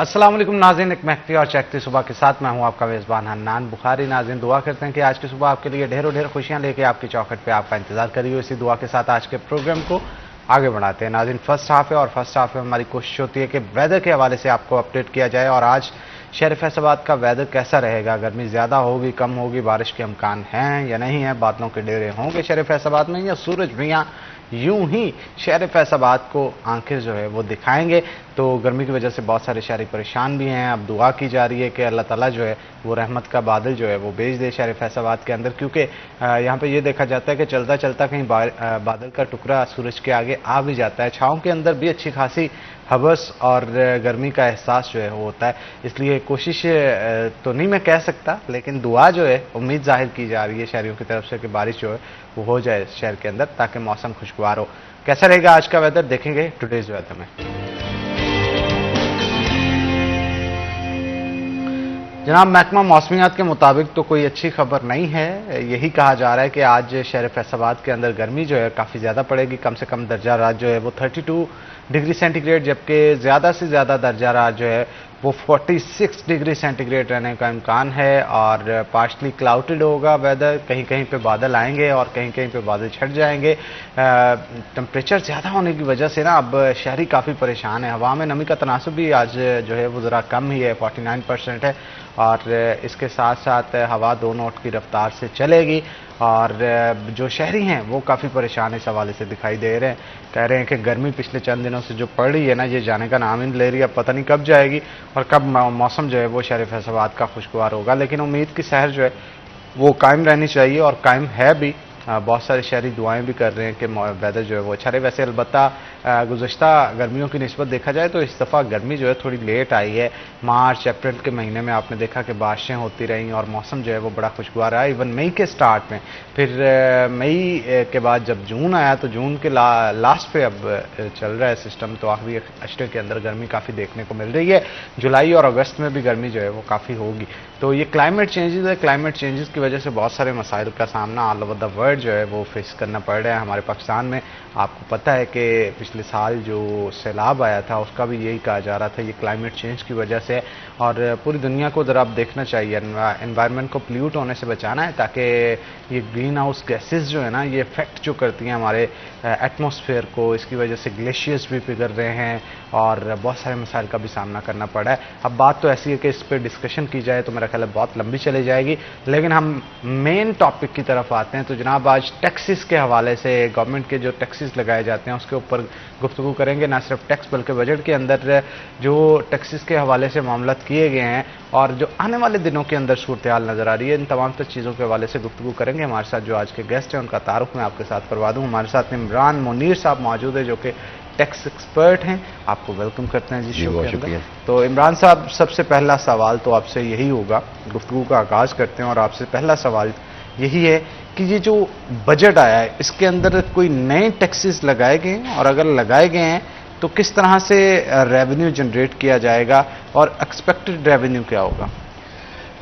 अस्सलाम वालेकुम नाज़रीन, एक महकती और चहकती सुबह के साथ मैं हूं आपका मेज़बान हन्नान बुखारी। नाज़रीन, दुआ करते हैं कि आज की सुबह आपके लिए ढेरों ढेर खुशियां लेके आपकी चौखट पे आपका इंतजार करी हो। इसी दुआ के साथ आज के प्रोग्राम को आगे बढ़ाते हैं। नाज़रीन, फर्स्ट हाफ है और फर्स्ट हाफ में हमारी कोशिश होती है कि वेदर के हवाले से आपको अपडेट किया जाए। और आज शहर फैसलाबाद का वेदर कैसा रहेगा, गर्मी ज़्यादा होगी, कम होगी, बारिश के इम्कान हैं या नहीं है, बादलों के डेरे होंगे शहर फैसलाबाद में, या सूरज भैया यूं ही शहर फैसलाबाद को आंखें जो है वो दिखाएंगे। तो गर्मी की वजह से बहुत सारे शहरी परेशान भी हैं। अब दुआ की जा रही है कि अल्लाह ताला जो है वो रहमत का बादल जो है वो भेज दे शहर फैसलाबाद के अंदर, क्योंकि यहाँ पे ये देखा जाता है कि चलता चलता कहीं बादल का टुकड़ा सूरज के आगे आ भी जाता है। छाँव के अंदर भी अच्छी खासी हवस और गर्मी का एहसास जो है वो होता है। इसलिए कोशिश तो नहीं मैं कह सकता, लेकिन दुआ जो है उम्मीद जाहिर की जा रही है शहरियों की तरफ से कि बारिश जो है वो हो जाए शहर के अंदर, ताकि मौसम खुशगवार हो। कैसा रहेगा आज का वेदर, देखेंगे टुडेज वेदर में। जनाब, महकमा मौसमियात के मुताबिक तो कोई अच्छी खबर नहीं है। यही कहा जा रहा है कि आज शहर फैसलाबाद के अंदर गर्मी जो है काफ़ी ज़्यादा पड़ेगी। कम से कम दर्जा रात जो है वो 32 डिग्री सेंटीग्रेड, जबकि ज़्यादा से ज़्यादा दर्जा रात जो है वो 46 डिग्री सेंटीग्रेड रहने का इम्कान है। और पार्शली क्लाउडेड होगा वेदर, कहीं कहीं पे बादल आएंगे और कहीं कहीं पे बादल छट जाएंगे। टेम्परेचर ज़्यादा होने की वजह से ना अब शहरी काफ़ी परेशान है। हवा में नमी का तनासुब भी आज जो है वो ज़रा कम ही है, 49% है। और इसके साथ साथ हवा 2 नॉट की रफ्तार से चलेगी। और जो शहरी हैं वो काफ़ी परेशान इस हवाले से दिखाई दे रहे हैं। कह रहे हैं कि गर्मी पिछले चंद दिनों से जो पड़ रही है ना, ये जाने का नाम ही नहीं ले रही है। अब पता नहीं कब जाएगी और कब मौसम जो है वो शहर फैसलाबाद का खुशगवार होगा। लेकिन उम्मीद की सहर जो है वो कायम रहनी चाहिए और कायम है भी। बहुत सारे शहरी दुआएं भी कर रहे हैं कि वेदर जो है वो अच्छा रहे। वैसे अलबत्ता गुज़श्ता गर्मियों की निस्बत देखा जाए तो इस दफ़ा गर्मी जो है थोड़ी लेट आई है। मार्च अप्रैल के महीने में आपने देखा कि बारिशें होती रहीं और मौसम जो है वो बड़ा खुशगवार रहा। इवन मई के स्टार्ट में, फिर मई के बाद जब जून आया तो जून के लास्ट पे अब चल रहा है सिस्टम, तो आखिरी अशरे के अंदर गर्मी काफ़ी देखने को मिल रही है। जुलाई और अगस्त में भी गर्मी जो है वो काफ़ी होगी। तो ये क्लाइमेट चेंजेस है। क्लाइमेट चेंजेस की वजह से बहुत सारे मसाइल का सामना ऑल ओवर द वर्ल्ड जो है वो फेस करना पड़ रहा है। हमारे पाकिस्तान में आपको पता है कि पिछले साल जो सैलाब आया था उसका भी यही कहा जा रहा था, ये क्लाइमेट चेंज की वजह से। और पूरी दुनिया को ज़रा आप देखना चाहिए, एनवायरनमेंट को पोल्यूट होने से बचाना है, ताकि ये ग्रीन हाउस गैसेज जो है ना, ये इफेक्ट जो करती हैं हमारे एटमॉस्फेयर को, इसकी वजह से ग्लेशियर्स भी पिघल रहे हैं और बहुत सारे मसाइल का भी सामना करना पड़ा है। अब बात तो ऐसी है कि इस पर डिस्कशन की जाए तो मेरा ख्याल है बहुत लंबी चली जाएगी, लेकिन हम मेन टॉपिक की तरफ आते हैं। तो जनाब, आज टैक्सेस के हवाले से, गवर्नमेंट के जो टैक्सेस लगाए जाते हैं उसके ऊपर गुफ्तगू करेंगे। ना सिर्फ टैक्स बल्कि बजट के अंदर जो टैक्सेस के हवाले से मामला किए गए हैं और जो आने वाले दिनों के अंदर सूरत हाल नजर आ रही है, इन तमाम तर चीज़ों के हवाले से गुफ्तगू करेंगे। हमारे साथ जो आज के गेस्ट हैं उनका तारुफ मैं आपके साथ करवा दूँ। हमारे साथ इमरान मुनीर साहब मौजूद है जो कि टैक्स एक्सपर्ट हैं। आपको वेलकम करते हैं जी शो के अंदर। तो इमरान साहब, सबसे पहला सवाल तो आपसे यही होगा, गुफ्तगू का आगाज़ करते हैं और आपसे पहला सवाल यही है कि ये जो बजट आया है इसके अंदर कोई नए टैक्सेस लगाए गए हैं, और अगर लगाए गए हैं तो किस तरह से रेवेन्यू जनरेट किया जाएगा और एक्सपेक्टेड रेवेन्यू क्या होगा?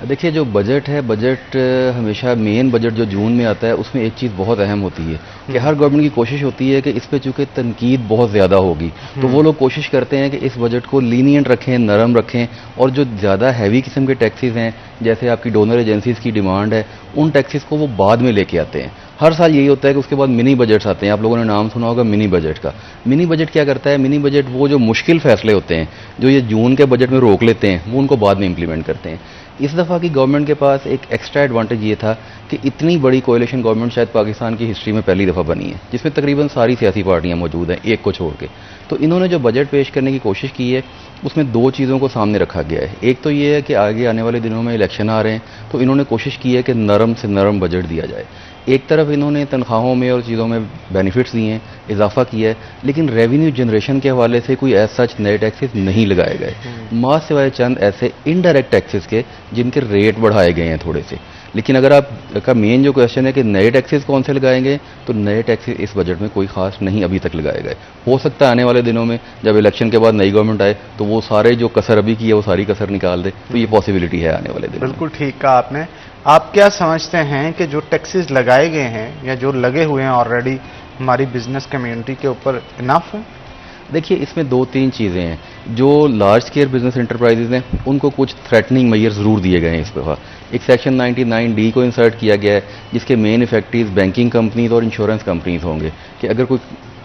देखिए, जो बजट है, बजट हमेशा मेन बजट जो जून में आता है उसमें एक चीज़ बहुत अहम होती है कि हर गवर्नमेंट की कोशिश होती है कि इस पे चूंकि तनकीद बहुत ज़्यादा होगी तो वो लोग कोशिश करते हैं कि इस बजट को लीनियंट रखें, नरम रखें, और जो ज़्यादा हैवी किस्म के टैक्सेस हैं, जैसे आपकी डोनर एजेंसीज की डिमांड है, उन टैक्सेस को वो बाद में लेके आते हैं। हर साल यही होता है कि उसके बाद मिनी बजट्स आते हैं। आप लोगों ने नाम सुना होगा मिनी बजट का। मिनी बजट क्या करता है? मिनी बजट वो जो मुश्किल फैसले होते हैं जो ये जून के बजट में रोक लेते हैं, वो उनको बाद में इंप्लीमेंट करते हैं। इस दफ़ा की गवर्नमेंट के पास एक एक्स्ट्रा एडवांटेज ये था कि इतनी बड़ी कोalition गवर्नमेंट शायद पाकिस्तान की हिस्ट्री में पहली दफ़ा बनी है, जिसमें तकरीबन सारी सियासी पार्टियां मौजूद हैं, एक को छोड़ के। तो इन्होंने जो बजट पेश करने की कोशिश की है उसमें 2 चीज़ों को सामने रखा गया है। एक तो ये है कि आगे आने वाले दिनों में इलेक्शन आ रहे हैं, तो इन्होंने कोशिश की है कि नरम से नरम बजट दिया जाए। एक तरफ इन्होंने तनख्वाहों में और चीज़ों में बेनिफिट्स दिए हैं, इजाफा किया है, लेकिन रेवेन्यू जनरेशन के हवाले से कोई एज सच नए टैक्सेस नहीं लगाए गए, मां सिवाय चंद ऐसे इनडायरेक्ट टैक्सेस के जिनके रेट बढ़ाए गए हैं थोड़े से। लेकिन अगर आपका मेन जो क्वेश्चन है कि नए टैक्सेस कौन से लगाएंगे, तो नए टैक्सेस इस बजट में कोई खास नहीं अभी तक लगाए गए। हो सकता है आने वाले दिनों में जब इलेक्शन के बाद नई गवर्नमेंट आए तो वो सारे जो कसर अभी की है वो सारी कसर निकाल दे, तो ये पॉसिबिलिटी है आने वाले दिनों में। बिल्कुल ठीक कहा आपने। आप क्या समझते हैं कि जो टैक्सेस लगाए गए हैं या जो लगे हुए हैं ऑलरेडी हमारी बिजनेस कम्युनिटी के ऊपर इनफ है? देखिए, इसमें 2-3 चीज़ें हैं। जो लार्ज स्केल बिजनेस इंटरप्राइजेज हैं उनको कुछ थ्रेटनिंग मेजर ज़रूर दिए गए हैं इस दफ़ा। एक सेक्शन 99D को इंसर्ट किया गया है जिसके मेन इफेक्टिव बैंकिंग कंपनीज और इंश्योरेंस कंपनीज होंगे कि अगर कोई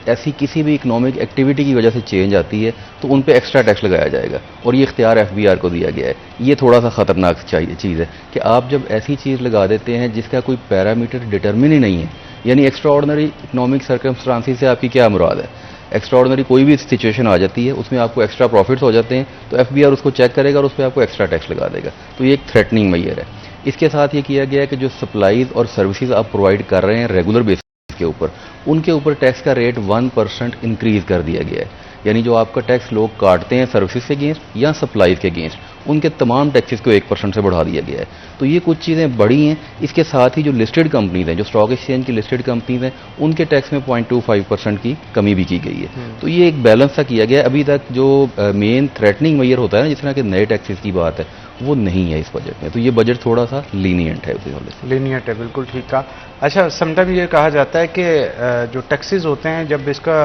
ऐसी किसी भी इकोनॉमिक एक्टिविटी की वजह से चेंज आती है तो उन पे एक्स्ट्रा टैक्स लगाया जाएगा, और ये इख्तियार FBR को दिया गया है। ये थोड़ा सा ख़तरनाक चीज़ है कि आप जब ऐसी चीज़ लगा देते हैं जिसका कोई पैरामीटर डिटरमिन ही नहीं है, यानी एक्स्ट्रा ऑर्डनरी इकोनॉमिक सर्कमस्टांसिस से आपकी क्या मुराद है? एक्स्ट्रा ऑर्डनरी कोई भी सिचुएशन आ जाती है उसमें आपको एक्स्ट्रा प्रॉफिट्स हो जाते हैं तो FBR उसको चेक करेगा और उस पर आपको एक्स्ट्रा टैक्स लगा देगा। तो ये एक थ्रेटनिंग मेजर है। इसके साथ ये किया गया है कि जो सप्लाईज और सर्विसेज आप प्रोवाइड कर रहे हैं रेगुलर बेसिस के ऊपर, उनके ऊपर टैक्स का रेट 1% इंक्रीज कर दिया गया है। यानी जो आपका टैक्स लोग काटते हैं सर्विसेज के अगेंस्ट या सप्लाईज के अगेंस्ट, उनके तमाम टैक्सेस को 1% से बढ़ा दिया गया है। तो ये कुछ चीज़ें बड़ी हैं। इसके साथ ही जो लिस्टेड कंपनीज हैं, जो स्टॉक एक्सचेंज की लिस्टेड कंपनीज हैं, उनके टैक्स में 0.25% की कमी भी की गई है। तो ये एक बैलेंस सा किया गया है। अभी तक जो मेन थ्रेटनिंग मेजर होता है ना, जिस तरह के नए टैक्सेस की बात है, वो नहीं है इस बजट में। तो ये बजट थोड़ा सा लीनियंट है उस हवाले से। लीनियंट है, बिल्कुल ठीक कहा। अच्छा, समटाइम ये कहा जाता है कि जो टैक्सेस होते हैं जब इसका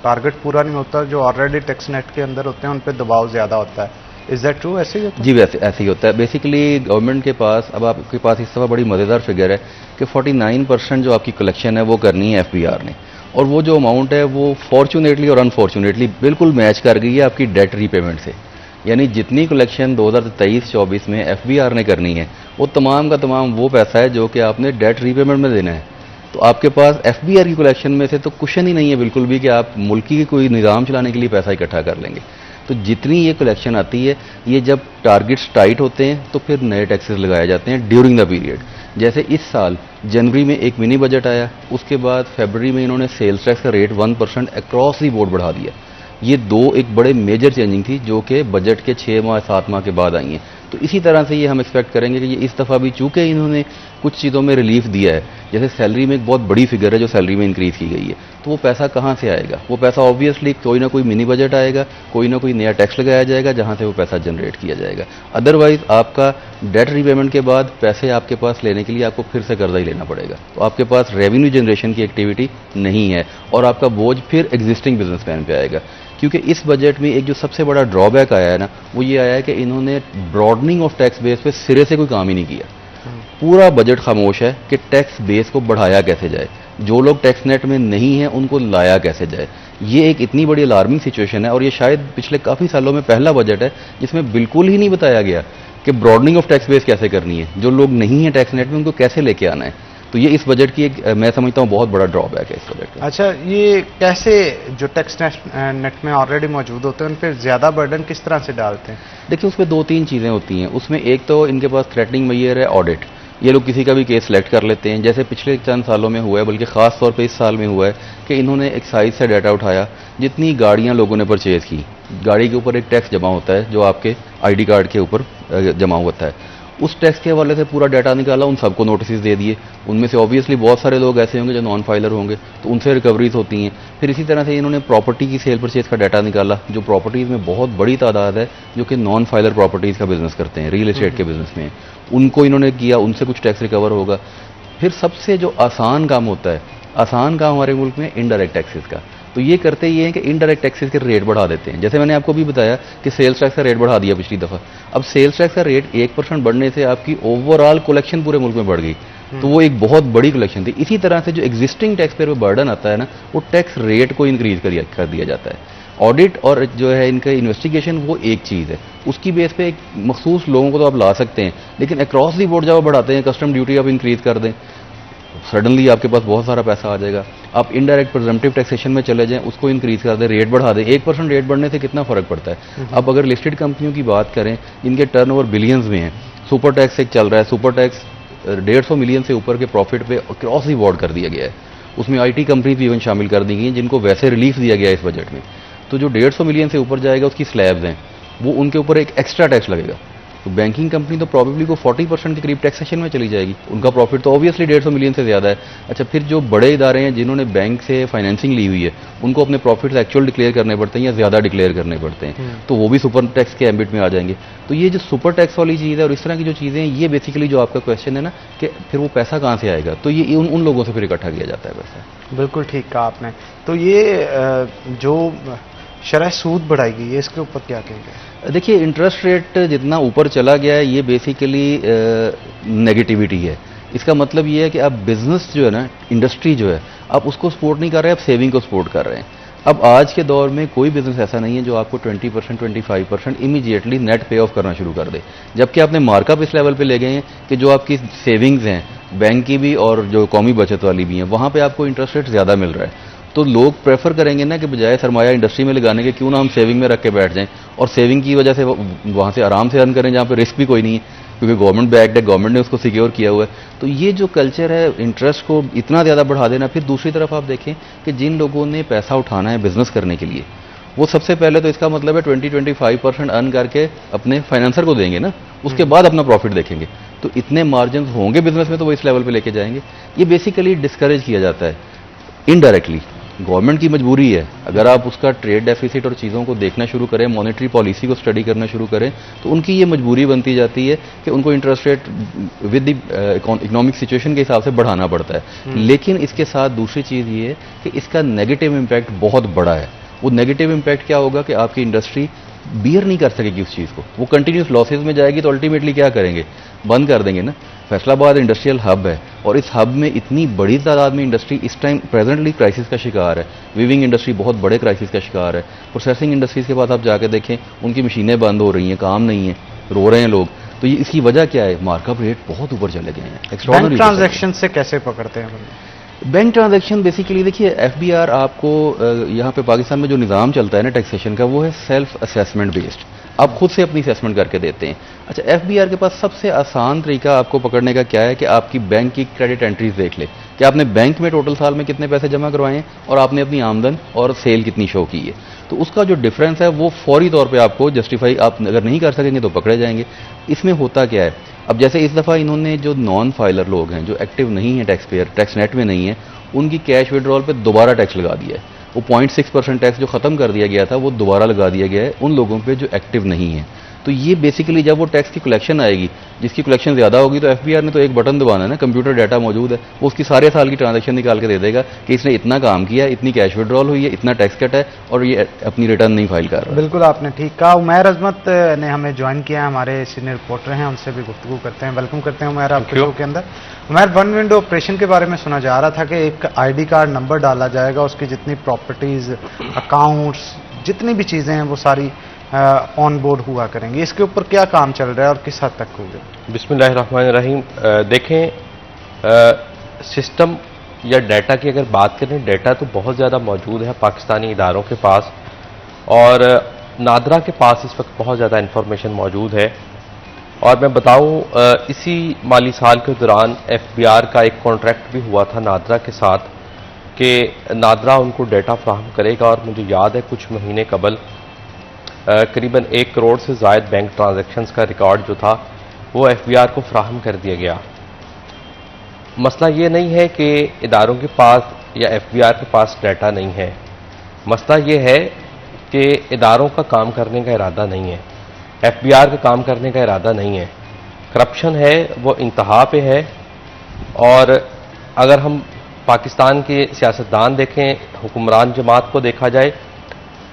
टारगेट पूरा नहीं होता, जो ऑलरेडी टैक्स नेट के अंदर होते हैं उन पर दबाव ज़्यादा होता है। Is that true? ऐसे ही होता है? जी, वैसे ऐसे ही होता है। बेसिकली गवर्नमेंट के पास, अब आपके पास इस दफ़ा बड़ी मज़ेदार फिगर है कि 49% जो आपकी कलेक्शन है वो करनी है FBR ने, और वो जो अमाउंट है वो फॉर्चुनेटली और अनफॉर्चुनेटली बिल्कुल मैच कर गई है आपकी डेट रीपेमेंट से। यानी जितनी कलेक्शन 2023-24 में FBR ने करनी है वो तमाम का तमाम वो पैसा है जो कि आपने डेट रीपेमेंट में देना है। तो आपके पास FBR की कलेक्शन में से तो कुशन ही नहीं है बिल्कुल भी कि आप मुल्की की कोई निज़ाम चलाने के लिए पैसा इकट्ठा कर लेंगे। तो जितनी ये कलेक्शन आती है, ये जब टारगेट्स टाइट होते हैं तो फिर नए टैक्सेस लगाए जाते हैं ड्यूरिंग द पीरियड। जैसे इस साल जनवरी में एक मिनी बजट आया, उसके बाद फरवरी में इन्होंने सेल्स टैक्स का रेट 1% अक्रॉस दी बोर्ड बढ़ा दिया। ये दो एक बड़े मेजर चेंजिंग थी जो कि बजट के 6 माह 7 माह के बाद आई हैं। तो इसी तरह से ये हम एक्सपेक्ट करेंगे कि ये इस दफ़ा भी चूँकि इन्होंने कुछ चीज़ों में रिलीफ दिया है, जैसे सैलरी में एक बहुत बड़ी फिगर है जो सैलरी में इंक्रीज़ की गई है, तो वो पैसा कहाँ से आएगा? वो पैसा ऑब्वियसली कोई ना कोई मिनी बजट आएगा, कोई ना कोई नया टैक्स लगाया जाएगा जहाँ से वो पैसा जनरेट किया जाएगा। अदरवाइज आपका डेट रीपेमेंट के बाद पैसे आपके पास लेने के लिए आपको फिर से कर्जा ही लेना पड़ेगा। तो आपके पास रेवेन्यू जनरेशन की एक्टिविटी नहीं है और आपका बोझ फिर एग्जिस्टिंग बिजनेसमैन पे आएगा। क्योंकि इस बजट में एक जो सबसे बड़ा ड्रॉबैक आया है ना, वो ये आया है कि इन्होंने ब्रॉडनिंग ऑफ टैक्स बेस पे सिरे से कोई काम ही नहीं किया। पूरा बजट खामोश है कि टैक्स बेस को बढ़ाया कैसे जाए, जो लोग टैक्स नेट में नहीं हैं उनको लाया कैसे जाए। ये एक इतनी बड़ी अलार्मिंग सिचुएशन है और ये शायद पिछले काफ़ी सालों में पहला बजट है जिसमें बिल्कुल ही नहीं बताया गया कि ब्रॉडनिंग ऑफ टैक्स बेस कैसे करनी है, जो लोग नहीं हैं टैक्स नेट में उनको कैसे लेके आना है। तो ये इस बजट की एक मैं समझता हूँ बहुत बड़ा ड्रॉबैक है इस बजट का। अच्छा, ये कैसे जो टैक्स नेट में ऑलरेडी मौजूद होते हैं उन पर ज़्यादा बर्डन किस तरह से डालते हैं? देखिए, उसमें 2-3 चीज़ें होती हैं। उसमें एक तो इनके पास थ्रेटनिंग मेजर है ऑडिट। ये लोग किसी का भी केस सेलेक्ट कर लेते हैं, जैसे पिछले चंद सालों में हुआ है, बल्कि ख़ास तौर पे इस साल में हुआ है कि इन्होंने एक्साइज से डाटा उठाया, जितनी गाड़ियां लोगों ने परचेज़ की, गाड़ी के ऊपर एक टैक्स जमा होता है जो आपके ID कार्ड के ऊपर जमा होता है, उस टैक्स के हवाले से पूरा डाटा निकाला, उन सबको नोटिस दे दिए। उनमें से ऑब्वियसली बहुत सारे लोग ऐसे होंगे जो नॉन फाइलर होंगे, तो उनसे रिकवरीज होती हैं। फिर इसी तरह से इन्होंने प्रॉपर्टी की सेल परचेज का डाटा निकाला, जो प्रॉपर्टीज़ में बहुत बड़ी तादाद है जो कि नॉन फाइलर प्रॉपर्टीज़ का बिजनेस करते हैं, रियल एस्टेट के बिजनेस में, उनको इन्होंने किया, उनसे कुछ टैक्स रिकवर होगा। फिर सबसे जो आसान काम होता है, आसान काम हमारे मुल्क में इनडायरेक्ट टैक्सेस का, तो ये करते ये हैं कि इनडायरेक्ट टैक्सेस के रेट बढ़ा देते हैं। जैसे मैंने आपको भी बताया कि सेल्स टैक्स का रेट बढ़ा दिया पिछली दफ़ा। अब सेल्स टैक्स का रेट 1% बढ़ने से आपकी ओवरऑल कलेक्शन पूरे मुल्क में बढ़ गई, तो वो एक बहुत बड़ी कलेक्शन थी। इसी तरह से जो एग्जिस्टिंग टैक्स पेयर पर बर्डन आता है ना, वो टैक्स रेट को इंक्रीज कर दिया जाता है। ऑडिट और जो है इनका इन्वेस्टिगेशन वो एक चीज़ है, उसकी बेस पे एक मखसूस लोगों को तो आप ला सकते हैं, लेकिन अक्रॉस दी बोर्ड जब आप बढ़ाते हैं, कस्टम ड्यूटी आप इंक्रीज कर दें, सडनली आपके पास बहुत सारा पैसा आ जाएगा। आप इनडायरेक्ट प्रिजम्पटिव टैक्सेशन में चले जाएं, उसको इंक्रीज कर दें, रेट बढ़ा दें। 1% रेट बढ़ने से कितना फ़र्क पड़ता है? अब अगर लिस्टेड कंपनियों की बात करें जिनके टर्नओवर बिलियंस में है, सुपर टैक्स एक चल रहा है, सुपर टैक्स 150 मिलियन से ऊपर के प्रॉफिट पे क्रॉस ही बोर्ड कर दिया गया है। उसमें IT कंपनीज भी इवन शामिल कर दी गई हैं जिनको वैसे रिलीफ दिया गया है इस बजट में। तो जो 150 मिलियन से ऊपर जाएगा उसकी स्लैब्स हैं, वो उनके ऊपर एक एक्स्ट्रा टैक्स लगेगा। तो बैंकिंग कंपनी तो प्रॉब्लली को 40% के करीब टैक्सेशन में चली जाएगी, उनका प्रॉफिट तो ऑब्वियसली 150 मिलियन से ज़्यादा है। अच्छा, फिर जो बड़े इदारे हैं जिन्होंने बैंक से फाइनेंसिंग ली हुई है, उनको अपने प्रॉफिट्स एक्चुअल डिक्लेयर करने पड़ते हैं या ज़्यादा डिक्लेयर करने पड़ते हैं, तो वो भी सुपर टैक्स के एम्बिट में आ जाएंगे। तो ये जो सुपर टैक्स वाली चीज़ है और इस तरह की जो चीज़ें हैं, ये बेसिकली जो आपका क्वेश्चन है ना कि फिर वो पैसा कहाँ से आएगा, तो ये उन लोगों से फिर इकट्ठा किया जाता है पैसा। बिल्कुल ठीक कहा आपने। तो ये जो शरह सूद बढ़ाई गई है, इसके ऊपर क्या कहेंगे? देखिए, इंटरेस्ट रेट जितना ऊपर चला गया है, ये बेसिकली नेगेटिविटी है। इसका मतलब ये है कि आप बिजनेस जो है ना, इंडस्ट्री जो है, आप उसको सपोर्ट नहीं कर रहे हैं, आप सेविंग को सपोर्ट कर रहे हैं। अब आज के दौर में कोई बिजनेस ऐसा नहीं है जो आपको 20%, 25% इमीडिएटली नेट पे ऑफ करना शुरू कर दे, जबकि आपने मार्कअप इस लेवल पे ले गए हैं कि जो आपकी सेविंग्स हैं, बैंक की भी और जो कौमी बचत वाली भी हैं, वहाँ पे आपको इंटरेस्ट रेट ज़्यादा मिल रहा है। तो लोग प्रेफर करेंगे ना कि बजाय सरमाया इंडस्ट्री में लगाने के, क्यों ना हम सेविंग में रख के बैठ जाएं और सेविंग की वजह से वहाँ से आराम से अर्न करें, जहाँ पे रिस्क भी कोई नहीं है, क्योंकि गवर्नमेंट बैक्ड है, गवर्नमेंट ने उसको सिक्योर किया हुआ है। तो ये जो कल्चर है इंटरेस्ट को इतना ज़्यादा बढ़ा देना, फिर दूसरी तरफ आप देखें कि जिन लोगों ने पैसा उठाना है बिजनेस करने के लिए, वो सबसे पहले तो इसका मतलब है 20-25% अर्न करके अपने फाइनेंसर को देंगे ना, उसके बाद अपना प्रॉफिट देखेंगे। तो इतने मार्जिन होंगे बिजनेस में तो वो इस लेवल पे लेके जाएंगे। ये बेसिकली डिस्करेज किया जाता है इनडायरेक्टली। गवर्नमेंट की मजबूरी है, अगर आप उसका ट्रेड डेफिसिट और चीज़ों को देखना शुरू करें, मॉनेटरी पॉलिसी को स्टडी करना शुरू करें, तो उनकी ये मजबूरी बनती जाती है कि उनको interest rate with the economic situation के हिसाब से बढ़ाना पड़ता है। लेकिन इसके साथ दूसरी चीज़ ये है कि इसका नेगेटिव इम्पैक्ट बहुत बड़ा है। वो नेगेटिव इम्पैक्ट क्या होगा कि आपकी इंडस्ट्री बियर नहीं कर सकेगी उस चीज़ को, वो कंटिन्यूस लॉसेज में जाएगी। तो अल्टीमेटली क्या करेंगे, बंद कर देंगे ना। फैसलाबाद इंडस्ट्रियल हब है और इस हब में इतनी बड़ी तादाद में इंडस्ट्री इस टाइम प्रेजेंटली क्राइसिस का शिकार है। वीविंग इंडस्ट्री बहुत बड़े क्राइसिस का शिकार है। प्रोसेसिंग इंडस्ट्रीज के पास आप जाके देखें, उनकी मशीनें बंद हो रही हैं, काम नहीं है, रो रहे हैं लोग। तो ये इसकी वजह क्या है, मार्कअप रेट बहुत ऊपर चले गए हैं। बैंक ट्रांजैक्शन से कैसे पकड़ते हैं? बैंक ट्रांजैक्शन बेसिकली देखिए, एफबीआर आपको यहाँ पे पाकिस्तान में जो निज़ाम चलता है ना टैक्सेशन का, वो है सेल्फ असेसमेंट बेस्ड। आप खुद से अपनी असेसमेंट करके देते हैं। अच्छा, एफबीआर के पास सबसे आसान तरीका आपको पकड़ने का क्या है कि आपकी बैंक की क्रेडिट एंट्रीज देख ले कि आपने बैंक में टोटल साल में कितने पैसे जमा करवाए हैं और आपने अपनी आमदन और सेल कितनी शो की है। तो उसका जो डिफरेंस है वो फौरी तौर पे आपको जस्टिफाई आप अगर नहीं कर सकेंगे तो पकड़े जाएंगे। इसमें होता क्या है, अब जैसे इस दफ़ा इन्होंने जो नॉन फाइलर लोग हैं, जो एक्टिव नहीं है टैक्स पेयर, टैक्स नेट में नहीं है, उनकी कैश विड्रॉल पे दोबारा टैक्स लगा दिया है। वो 0.6% टैक्स जो ख़त्म कर दिया गया था वो दोबारा लगा दिया गया है उन लोगों पे जो एक्टिव नहीं है। तो ये बेसिकली जब वो टैक्स की कलेक्शन आएगी, जिसकी कलेक्शन ज़्यादा होगी, तो एफबीआर ने तो एक बटन दबाना है ना, कंप्यूटर डाटा मौजूद है, वो उसकी सारे साल की ट्रांजैक्शन निकाल के दे देगा कि इसने इतना काम किया है, इतनी कैश विड्रॉल हुई है, इतना टैक्स कट है और ये अपनी रिटर्न नहीं फाइल कर रहा। बिल्कुल आपने ठीक कहा। उमैर अजमत ने हमें ज्वाइन किया है, हमारे सीनियर रिपोर्टर हैं, उनसे भी गुफ्तगू करते हैं। वेलकम करते हैं उमैर आपके शो के अंदर। उमैर, वन विंडो ऑपरेशन के बारे में सुना जा रहा था कि एक आईडी कार्ड नंबर डाला जाएगा, उसकी जितनी प्रॉपर्टीज, अकाउंट्स, जितनी भी चीज़ें हैं वो सारी ऑन बोर्ड हुआ करेंगे। इसके ऊपर क्या काम चल रहा है और किस हद तक होगा? बिस्मिल्लाहिर्रहमानिर्रहीम। देखें, सिस्टम या डाटा की अगर बात करें, डाटा तो बहुत ज़्यादा मौजूद है पाकिस्तानी इदारों के पास और नादरा के पास इस वक्त बहुत ज़्यादा इंफॉर्मेशन मौजूद है। और मैं बताऊं, इसी माली साल के दौरान एफबीआर का एक कॉन्ट्रैक्ट भी हुआ था नादरा के साथ कि नादरा उनको डाटा फ्राहम करेगा। और मुझे याद है कुछ महीने कबल करीबन 1 करोड़ से ज़ायद बैंक ट्रांजैक्शंस का रिकॉर्ड जो था वो एफबीआर को फ्राहम कर दिया गया। मसला ये नहीं है कि इदारों के पास या एफबीआर के पास डाटा नहीं है, मसला ये है कि इदारों का काम करने का इरादा नहीं है, एफबीआर का काम करने का इरादा नहीं है। करप्शन है वो इंतहा पे है। और अगर हम पाकिस्तान के सियासतदान देखें, हुक्मरान जमात को देखा जाए,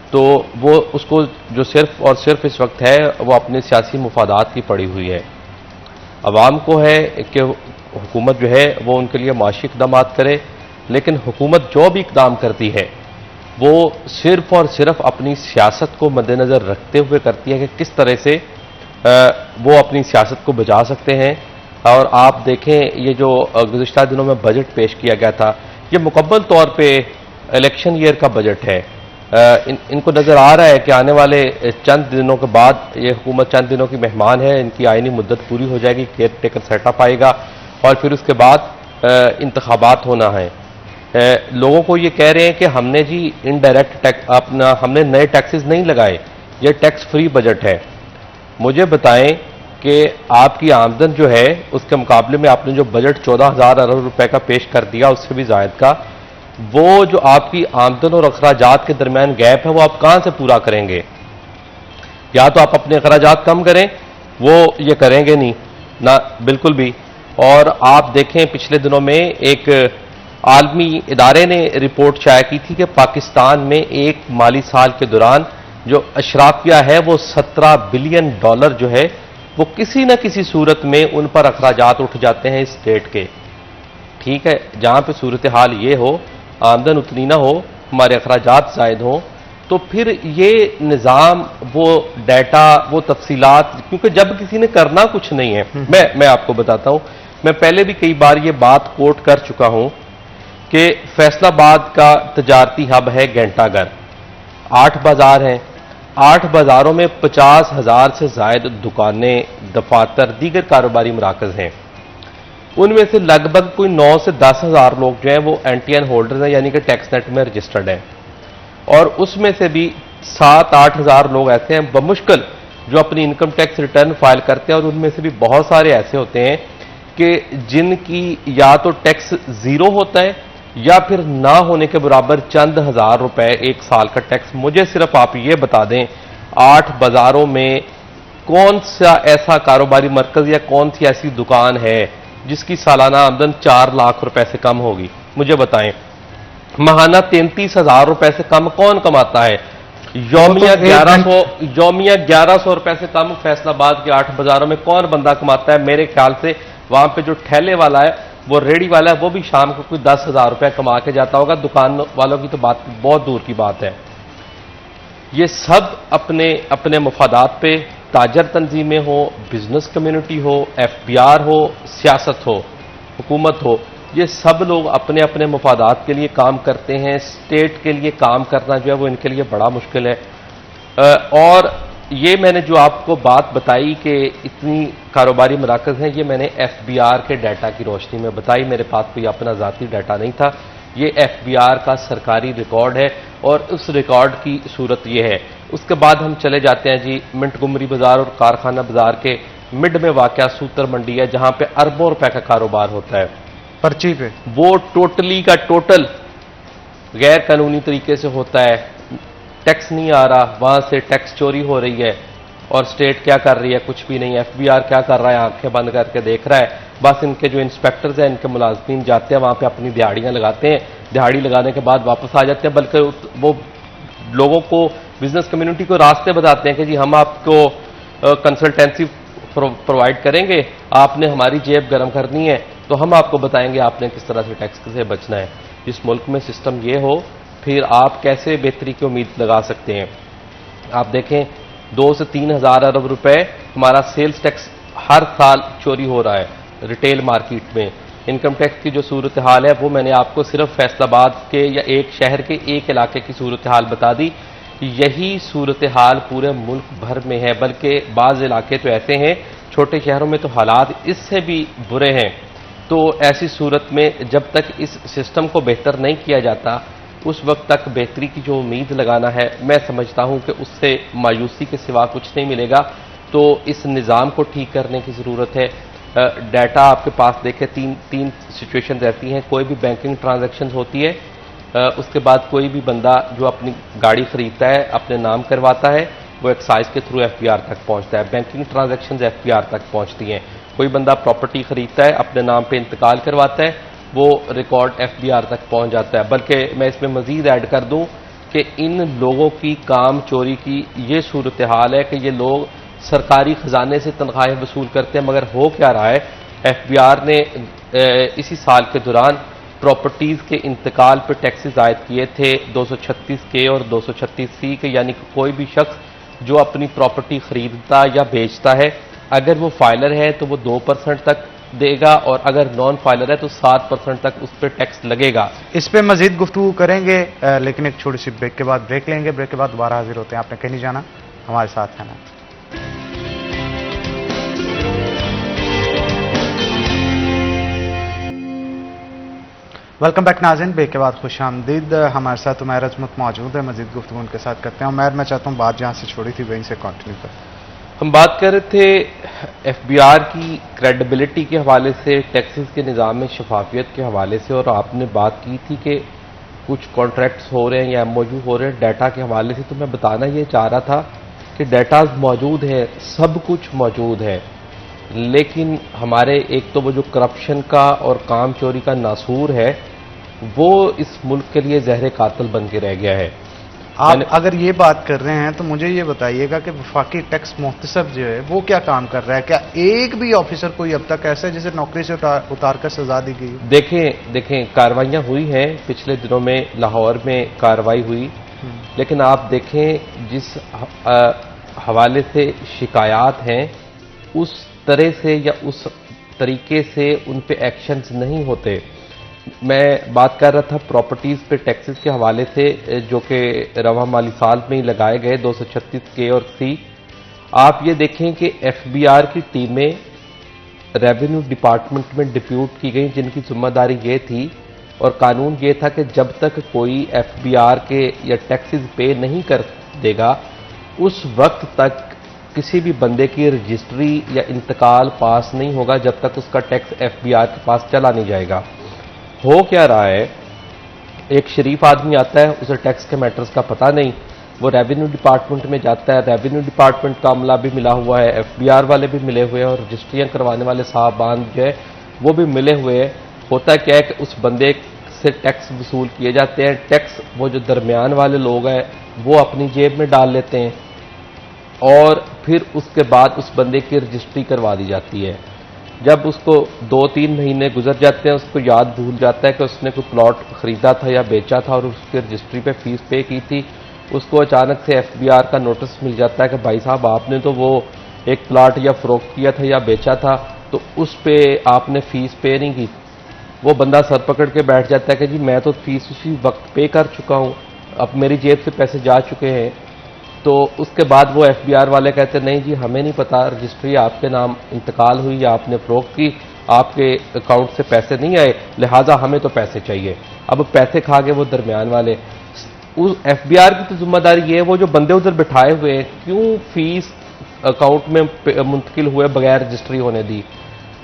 तो वो उसको जो सिर्फ और सिर्फ इस वक्त है वो अपने सियासी मुफादात की पड़ी हुई है। अवाम को है कि हुकूमत जो है वो उनके लिए माशी इक़दाम करे, लेकिन हुकूमत जो भी इक़दाम करती है वो सिर्फ और सिर्फ अपनी सियासत को मद्देनज़र रखते हुए करती है कि किस तरह से वो अपनी सियासत को बचा सकते हैं। और आप देखें, ये जो गुज़िश्ता दिनों में बजट पेश किया गया था, ये मुकम्मल तौर पे इलेक्शन ईयर का बजट है। इनको नज़र आ रहा है कि आने वाले चंद दिनों के बाद ये हुकूमत चंद दिनों की मेहमान है, इनकी आइनी मुद्दत पूरी हो जाएगी, केयर टेकर सेटअप आएगा और फिर उसके बाद इंतखाबात होना है। लोगों को ये कह रहे हैं कि हमने जी इनडायरेक्ट टैक्स अपना हमने नए टैक्सेस नहीं लगाए, ये टैक्स फ्री बजट है। मुझे बताएं कि आपकी आमदन जो है उसके मुकाबले में आपने जो बजट 14,000 अरब रुपए का पेश कर दिया, उससे भी जायद का, वो जो आपकी आमदन और अखराजात के दरमियान गैप है वो आप कहां से पूरा करेंगे? या तो आप अपने अखराजात कम करें, वो ये करेंगे नहीं ना, बिल्कुल भी। और आप देखें पिछले दिनों में एक आलमी इदारे ने रिपोर्ट शाया की थी कि पाकिस्तान में एक माली साल के दौरान जो अशराफिया है वो 17 बिलियन डॉलर जो है वो किसी न किसी सूरत में उन पर अखराजात उठ जाते हैं इस स्टेट के। ठीक है, जहां पे सूरत हाल ये हो, आमदन उतनी ना हो, हमारे अखराजात जायद हों, तो फिर ये निज़ाम, वो डाटा, वो तफसीलात, क्योंकि जब किसी ने करना कुछ नहीं है, मैं आपको बताता हूं, मैं पहले भी कई बार ये बात कोट कर चुका हूं कि फैसलाबाद का तजारती हब है घंटाघर, 8 बाजार हैं, 8 बाजारों में 50,000 से जायद दुकानें, दफातर, दीगर कारोबारी मराकज हैं। उनमें से लगभग कोई 9 से 10,000 लोग जो हैं वो एनटीएन होल्डर्स हैं, यानी कि टैक्स नेट में रजिस्टर्ड हैं, और उसमें से भी 7-8 हज़ार लोग ऐसे हैं बमुश्किल जो अपनी इनकम टैक्स रिटर्न फाइल करते हैं, और उनमें से भी बहुत सारे ऐसे होते हैं कि जिनकी या तो टैक्स जीरो होता है या फिर ना होने के बराबर चंद हजार रुपए एक साल का टैक्स। मुझे सिर्फ आप ये बता दें, 8 बाजारों में कौन सा ऐसा कारोबारी मरकज या कौन सी ऐसी दुकान है जिसकी सालाना आमदन 4 लाख रुपए से कम होगी? मुझे बताएं। महाना 33,000 रुपए से कम कौन कमाता है? यौमिया 1100 रुपए से कम फैसलाबाद के 8 बाजारों में कौन बंदा कमाता है? मेरे ख्याल से वहां पे जो ठेले वाला है, वो रेडी वाला है, वो भी शाम को कोई 10,000 रुपए कमा के जाता होगा। दुकान वालों की तो बात बहुत दूर की बात है। ये सब अपने अपने मफादात पे, ताजर तंजीमें हो, बिजनेस कम्युनिटी हो, एफबीआर हो, सियासत हो, हुकूमत हो, ये सब लोग अपने अपने मफादात के लिए काम करते हैं। स्टेट के लिए काम करना जो है वो इनके लिए बड़ा मुश्किल है। और ये मैंने जो आपको बात बताई कि इतनी कारोबारी मराकज हैं, ये मैंने एफबीआर के डाटा की रोशनी में बताई। मेरे पास कोई अपना ज़ाती डाटा नहीं था, ये एफबीआर का सरकारी रिकॉर्ड है, और उस रिकॉर्ड की सूरत ये है। उसके बाद हम चले जाते हैं जी मिंटगुमरी बाजार और कारखाना बाजार के मिड में वाक़या सूतर मंडी है, जहां पे अरबों रुपए का कारोबार होता है पर्ची पे। वो टोटली का टोटल गैर कानूनी तरीके से होता है, टैक्स नहीं आ रहा, वहां से टैक्स चोरी हो रही है, और स्टेट क्या कर रही है? कुछ भी नहीं। एफबीआर क्या कर रहा है? आंखें बंद करके देख रहा है। बस इनके जो इंस्पेक्टर्स हैं, इनके मुलाजमीन जाते हैं वहां पे, अपनी दिहाड़ियां लगाते हैं, दिहाड़ी लगाने के बाद वापस आ जाते हैं, बल्कि वो लोगों को, बिजनेस कम्युनिटी को रास्ते बताते हैं कि जी हम आपको कंसल्टेंसी प्रोवाइड करेंगे, आपने हमारी जेब गर्म करनी है तो हम आपको बताएंगे आपने किस तरह से टैक्स से बचना है। इस मुल्क में सिस्टम ये हो, फिर आप कैसे बेहतरी की उम्मीद लगा सकते हैं? आप देखें, 2 से 3 हज़ार अरब रुपए हमारा सेल्स टैक्स हर साल चोरी हो रहा है रिटेल मार्केट में। इनकम टैक्स की जो सूरत हाल है वो मैंने आपको सिर्फ फैसलाबाद के या एक शहर के एक इलाके की सूरत हाल बता दी। यही सूरत हाल पूरे मुल्क भर में है, बल्कि बाज़ इलाके तो ऐसे हैं, छोटे शहरों में तो हालात इससे भी बुरे हैं। तो ऐसी सूरत में जब तक इस सिस्टम को बेहतर नहीं किया जाता, उस वक्त तक बेहतरी की जो उम्मीद लगाना है, मैं समझता हूं कि उससे मायूसी के सिवा कुछ नहीं मिलेगा। तो इस निज़ाम को ठीक करने की ज़रूरत है। डाटा आपके पास देखें, तीन सिचुएशन रहती हैं। कोई भी बैंकिंग ट्रांजैक्शन होती है, उसके बाद कोई भी बंदा जो अपनी गाड़ी खरीदता है, अपने नाम करवाता है, वो एक्साइज के थ्रू एफबीआर तक पहुंचता है। बैंकिंग ट्रांजैक्शंस एफबीआर तक पहुंचती हैं। कोई बंदा प्रॉपर्टी खरीदता है, अपने नाम पे इंतकाल करवाता है, वो रिकॉर्ड एफबीआर तक पहुंच जाता है। बल्कि मैं इसमें मजीद ऐड कर दूं कि इन लोगों की काम चोरी की ये सूरत हाल है कि ये लोग सरकारी खजाने से तनख्वाहें वसूल करते हैं, मगर हो क्या रहा है? एफबीआर ने इसी साल के दौरान प्रॉपर्टीज के इंतकाल पर टैक्सेस आयद किए थे 236 और 236C के, यानी कि कोई भी शख्स जो अपनी प्रॉपर्टी खरीदता या बेचता है, अगर वो फाइलर है तो वो 2% तक देगा, और अगर नॉन फाइलर है तो 7% तक उस पर टैक्स लगेगा। इस पे मजीद गुफ्तगू करेंगे, लेकिन एक छोटी सी ब्रेक के बाद ब्रेक लेंगे। ब्रेक के बाद दोबारा हाजिर होते हैं। आपने कहीं नहीं जाना, हमारे साथ है ना। वेलकम बैक नाज़रीन, ब्रेक के बाद खुश आमदीद। हमारे साथ उमैर अजमत मौजूद है, मजीद गुफ्तगू उनके साथ करते हैं। उमैर, मैं चाहता हूँ बात जहाँ से छोड़ी थी वहीं से कंटिन्यू कर। हम बात कर रहे थे एफबीआर की क्रेडिबिलिटी के हवाले से, टैक्सेस के निज़ाम में शफाफियत के हवाले से, और आपने बात की थी कि कुछ कॉन्ट्रैक्ट्स हो रहे हैं या एमओयू हो रहे हैं डाटा के हवाले से। तो मैं बताना ये चाह रहा था कि डाटाज मौजूद है, सब कुछ मौजूद है, लेकिन हमारे एक तो वो जो करप्शन का और काम चोरी का नासूर है, वो इस मुल्क के लिए जहर कातिल बन के रह गया है। आप अगर ये बात कर रहे हैं तो मुझे ये बताइएगा कि वफाकी टैक्स मोहतसब जो है वो क्या काम कर रहा है? क्या एक भी ऑफिसर कोई अब तक ऐसा है जिसे नौकरी से उतार कर सजा दी गई? देखें कार्रवाइयां हुई हैं, पिछले दिनों में लाहौर में कार्रवाई हुई, लेकिन आप देखें जिस हवाले से शिकायत हैं उस तरह से या उस तरीके से उन पे एक्शंस नहीं होते। मैं बात कर रहा था प्रॉपर्टीज पे टैक्सेस के हवाले से जो कि रवा माली साल में ही लगाए गए 236 के और सी। आप ये देखें कि एफबीआर की टीमें रेवेन्यू डिपार्टमेंट में डिप्यूट की गई जिनकी जिम्मेदारी ये थी और कानून ये था कि जब तक कोई एफबीआर के या टैक्सेस पे नहीं कर देगा उस वक्त तक किसी भी बंदे की रजिस्ट्री या इंतकाल पास नहीं होगा जब तक उसका टैक्स एफबीआर के पास चला नहीं जाएगा। हो क्या रहा है, एक शरीफ आदमी आता है, उसे टैक्स के मैटर्स का पता नहीं, वो रेवेन्यू डिपार्टमेंट में जाता है, रेवेन्यू डिपार्टमेंट का अमला भी मिला हुआ है, एफबीआर वाले भी मिले हुए हैं और रजिस्ट्रियां करवाने वाले साहबान जो है वो भी मिले हुए हैं। होता क्या है कि उस बंदे से टैक्स वसूल किए जाते हैं, टैक्स वो जो दरमियान वाले लोग हैं वो अपनी जेब में डाल लेते हैं और फिर उसके बाद उस बंदे की रजिस्ट्री करवा दी जाती है। जब उसको 2-3 महीने गुजर जाते हैं, उसको याद भूल जाता है कि उसने कोई प्लॉट खरीदा था या बेचा था और उसकी रजिस्ट्री पे फीस पे की थी, उसको अचानक से एफबीआर का नोटिस मिल जाता है कि भाई साहब आपने तो वो एक प्लॉट या फरोख्त किया था या बेचा था तो उस पे आपने फीस पे नहीं की। वो बंदा सर पकड़ के बैठ जाता है कि जी मैं तो फीस उसी वक्त पे कर चुका हूँ, अब मेरी जेब से पैसे जा चुके हैं। तो उसके बाद वो एफबीआर वाले कहते नहीं जी हमें नहीं पता, रजिस्ट्री आपके नाम इंतकाल हुई या आपने फरोख्त की, आपके अकाउंट से पैसे नहीं आए, लिहाजा हमें तो पैसे चाहिए। अब पैसे खा गए वो दरमियान वाले। उस एफबीआर की तो जिम्मेदारी ये है वो जो बंदे उधर बिठाए हुए हैं क्यों फीस अकाउंट में मुंतकिल हुए बगैर रजिस्ट्री होने दी।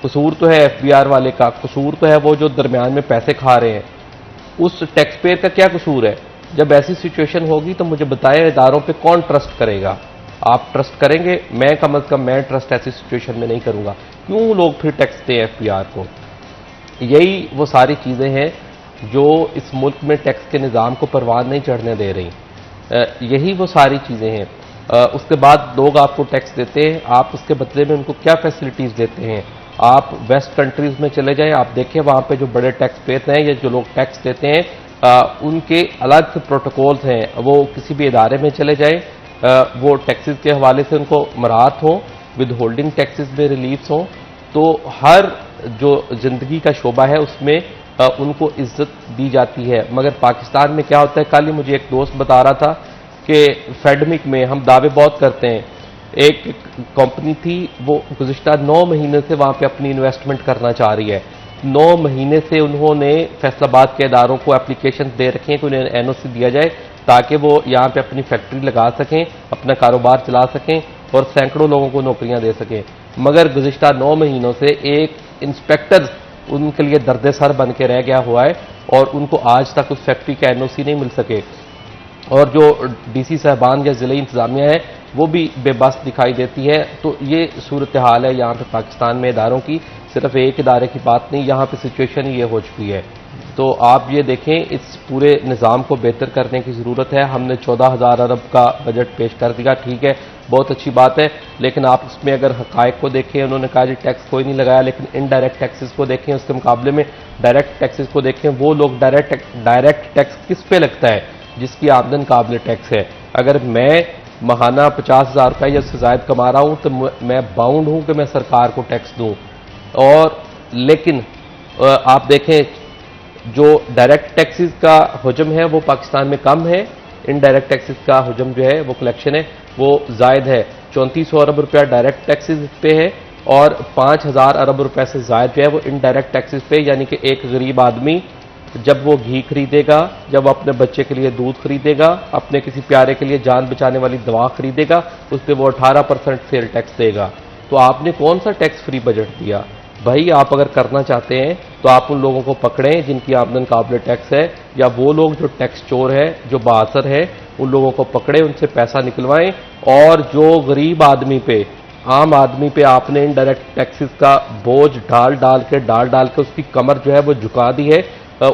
कसूर तो है एफबीआर वाले का, कसूर तो है वो जो दरमियान में पैसे खा रहे हैं। उस टैक्स पेयर का क्या कसूर है? जब ऐसी सिचुएशन होगी तो मुझे बताएं इदारों पे कौन ट्रस्ट करेगा? आप ट्रस्ट करेंगे? मैं कम अज कम मैं ट्रस्ट ऐसी सिचुएशन में नहीं करूंगा। क्यों लोग फिर टैक्स दें एफबीआर को? यही वो सारी चीजें हैं जो इस मुल्क में टैक्स के निज़ाम को परवान नहीं चढ़ने दे रही। यही वो सारी चीजें हैं। उसके बाद लोग आपको टैक्स देते हैं, आप उसके बदले में उनको क्या फैसिलिटीज देते हैं? आप वेस्ट कंट्रीज में चले जाएं, आप देखें वहां पे जो बड़े टैक्स पेयर हैं या जो लोग टैक्स देते हैं उनके अलग प्रोटोकॉल्स हैं। वो किसी भी इदारे में चले जाएं, वो टैक्सेस के हवाले से उनको मराहत हो, विद होल्डिंग टैक्सेस में रिलीफ्स हो, तो हर जो जिंदगी का शोबा है उसमें उनको इज्जत दी जाती है। मगर पाकिस्तान में क्या होता है, कल ही मुझे एक दोस्त बता रहा था कि फेडमिक में हम दावे बहुत करते हैं, एक कंपनी थी वो गुज़िश्ता 9 महीने से वहां पे अपनी इन्वेस्टमेंट करना चाह रही है। 9 महीने से उन्होंने फैसलाबाद के इदारों को एप्लीकेशन दे रखे हैं कि उन्हें एनओसी दिया जाए ताकि वो यहाँ पे अपनी फैक्ट्री लगा सकें, अपना कारोबार चला सकें और सैकड़ों लोगों को नौकरियां दे सकें। मगर गुज़िश्ता 9 महीनों से एक इंस्पेक्टर उनके लिए दर्द सर बन के रह गया हुआ है और उनको आज तक उस फैक्ट्री का एनओसी नहीं मिल सके। और जो डीसी साहबान या जिले इंतजामिया है वो भी बेबस दिखाई देती है। तो ये सूरत हाल है यहाँ पे पाकिस्तान में इदारों की, सिर्फ एक इदारे की बात नहीं, यहाँ पे सिचुएशन ये हो चुकी है। तो आप ये देखें इस पूरे निज़ाम को बेहतर करने की ज़रूरत है। हमने 14,000 अरब का बजट पेश कर दिया, ठीक है, बहुत अच्छी बात है, लेकिन आप उसमें अगर हकायक को देखें, उन्होंने कहा जी टैक्स कोई नहीं लगाया, लेकिन इनडायरेक्ट टैक्सेस को देखें, उसके मुकाबले में डायरेक्ट टैक्सेस को देखें। वो लोग डायरेक्ट टैक्स किस पे लगता है? जिसकी आमदन काबिल टैक्स है। अगर मैं महाना 50,000 रुपये या उससे ज़ायद कमा रहा हूं तो मैं बाउंड हूं कि मैं सरकार को टैक्स दूं। और लेकिन आप देखें जो डायरेक्ट टैक्सेस का हुजम है वो पाकिस्तान में कम है, इनडायरेक्ट टैक्सेस का हुजम जो है वो कलेक्शन है वो जायद है। 3400 अरब रुपया डायरेक्ट टैक्सेस पे है और 5,000 अरब रुपए से जायद जो है वो इनडायरेक्ट टैक्सेस पे। यानी कि एक गरीब आदमी जब वो घी खरीदेगा, जब अपने बच्चे के लिए दूध खरीदेगा, अपने किसी प्यारे के लिए जान बचाने वाली दवा खरीदेगा, उस पर वो 18% सेल टैक्स देगा। तो आपने कौन सा टैक्स फ्री बजट दिया? भाई आप अगर करना चाहते हैं तो आप उन लोगों को पकड़ें जिनकी आमदन काबिल टैक्स है, या वो लोग जो टैक्स चोर है, जो बासर है, उन लोगों को पकड़े, उनसे पैसा निकलवाएं। और जो गरीब आदमी पे, आम आदमी पे आपने इनडायरेक्ट टैक्सेस का बोझ डाल डाल के उसकी कमर जो है वो झुका दी है,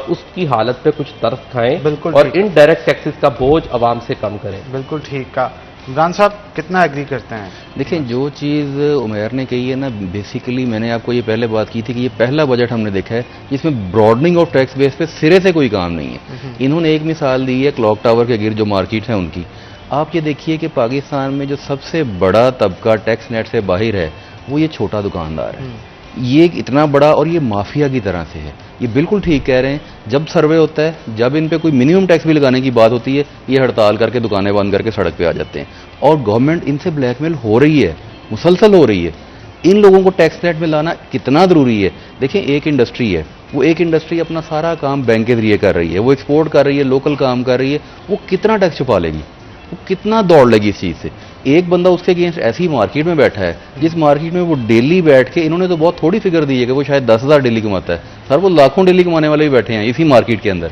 उसकी हालत पे कुछ तरस खाएं बिल्कुल और ठीक। इनडायरेक्ट टैक्सेस का बोझ आवाम से कम करें। बिल्कुल ठीक कहा। इमरान साहब कितना एग्री करते हैं? देखिए, जो चीज़ उमैर ने कही है ना, बेसिकली मैंने आपको ये पहले बात की थी कि ये पहला बजट हमने देखा है जिसमें ब्रॉडनिंग ऑफ टैक्स बेस पे सिरे से कोई काम नहीं है। इन्होंने एक मिसाल दी है क्लॉक टावर के गिर जो मार्केट है उनकी। आप ये देखिए कि पाकिस्तान में जो सबसे बड़ा तबका टैक्स नेट से बाहर है वो ये छोटा दुकानदार है। ये एक इतना बड़ा और ये माफिया की तरह से है। ये बिल्कुल ठीक कह रहे हैं, जब सर्वे होता है, जब इन पे कोई मिनिमम टैक्स भी लगाने की बात होती है, ये हड़ताल करके दुकानें बंद करके सड़क पे आ जाते हैं। और गवर्नमेंट इनसे ब्लैकमेल हो रही है, मुसलसल हो रही है। इन लोगों को टैक्स नेट में लाना कितना ज़रूरी है। देखिए, एक इंडस्ट्री है, वो एक इंडस्ट्री अपना सारा काम बैंक के जरिए कर रही है, वो एक्सपोर्ट कर रही है, लोकल काम कर रही है, वो कितना टैक्स छुपा लेगी, वो कितना दौड़ लेगी इस चीज़ से। एक बंदा उसके अगेंस्ट ऐसी मार्केट में बैठा है जिस मार्केट में वो डेली बैठ के, इन्होंने तो बहुत थोड़ी फिगर दी है कि वो शायद 10,000 डेली कमाता है। सर, वो लाखों डेली कमाने वाले भी बैठे हैं इसी मार्केट के अंदर।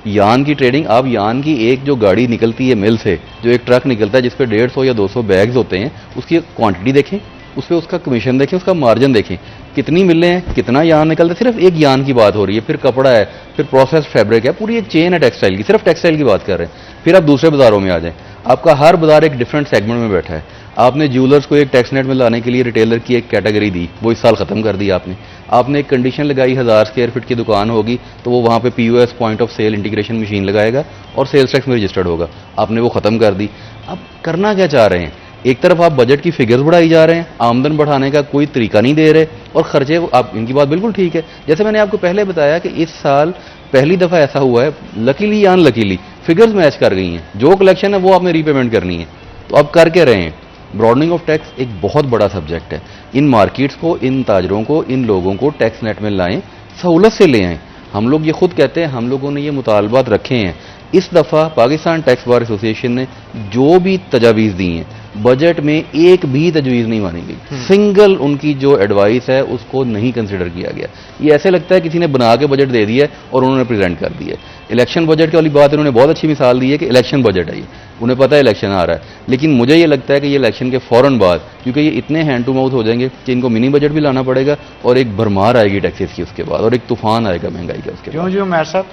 यान की ट्रेडिंग, आप यान की एक जो गाड़ी निकलती है मिल से, जो एक ट्रक निकलता है जिस पे 150 या 200 बैग्स होते हैं, उसकी क्वांटिटी देखें, उस पर उसका कमीशन देखें, उसका मार्जिन देखें, कितनी मिलें हैं, कितना यान निकलता है। सिर्फ एक यान की बात हो रही है, फिर कपड़ा है, फिर प्रोसेस फैब्रिक है, पूरी एक चेन है टेक्सटाइल की, सिर्फ टेक्सटाइल की बात कर रहे हैं। फिर आप दूसरे बाजारों में आ जाएं, आपका हर बाजार एक डिफरेंट सेगमेंट में बैठा है। आपने ज्वेलर्स को एक टैक्स नेट में लाने के लिए रिटेलर की एक कैटेगरी दी, वो इस साल खत्म कर दी आपने। आपने एक कंडीशन लगाई 1000 स्क्वायर फीट की दुकान होगी तो वो वहाँ पे POS point of sale integration machine लगाएगा और सेल्स टैक्स में रजिस्टर्ड होगा, आपने वो खत्म कर दी। अब करना क्या चाह रहे हैं? एक तरफ आप बजट की फिगर्स बढ़ाई जा रहे हैं, आमदन बढ़ाने का कोई तरीका नहीं दे रहे, और खर्चे, आप इनकी बात बिल्कुल ठीक है। जैसे मैंने आपको पहले बताया कि इस साल पहली दफ़ा ऐसा हुआ है, लकीली या अनलकीली फिगर्स मैच कर गई हैं, जो कलेक्शन है वो आपने रीपेमेंट करनी है, तो अब कर के रहे हैं। ब्रॉडनिंग ऑफ टैक्स एक बहुत बड़ा सब्जेक्ट है। इन मार्केट्स को, इन ताजरों को, इन लोगों को टैक्स नेट में लाएं, सहूलत से ले आएं। हम लोग ये खुद कहते हैं, हम लोगों ने ये मुतालबात रखे हैं। इस दफ़ा पाकिस्तान टैक्स बार एसोसिएशन ने जो भी तजावीज़ दी हैं, बजट में एक भी तजवीज़ नहीं मानी गई। सिंगल उनकी जो एडवाइस है उसको नहीं कंसिडर किया गया। ये ऐसे लगता है किसी ने बना के बजट दे दिया और उन्होंने प्रेजेंट कर दिया। इलेक्शन बजट वाली बात उन्होंने बहुत अच्छी मिसाल दी है कि इलेक्शन बजट है, ये उन्हें पता है इलेक्शन आ रहा है, लेकिन मुझे ये लगता है कि ये इलेक्शन के फौरन बाद, क्योंकि ये इतने हैंड टू माउथ हो जाएंगे कि इनको मिनी बजट भी लाना पड़ेगा और एक भरमार आएगी टैक्सेस की उसके बाद, और एक तूफान आएगा महंगाई का उसके बाद। क्यों जी उमैर साहब?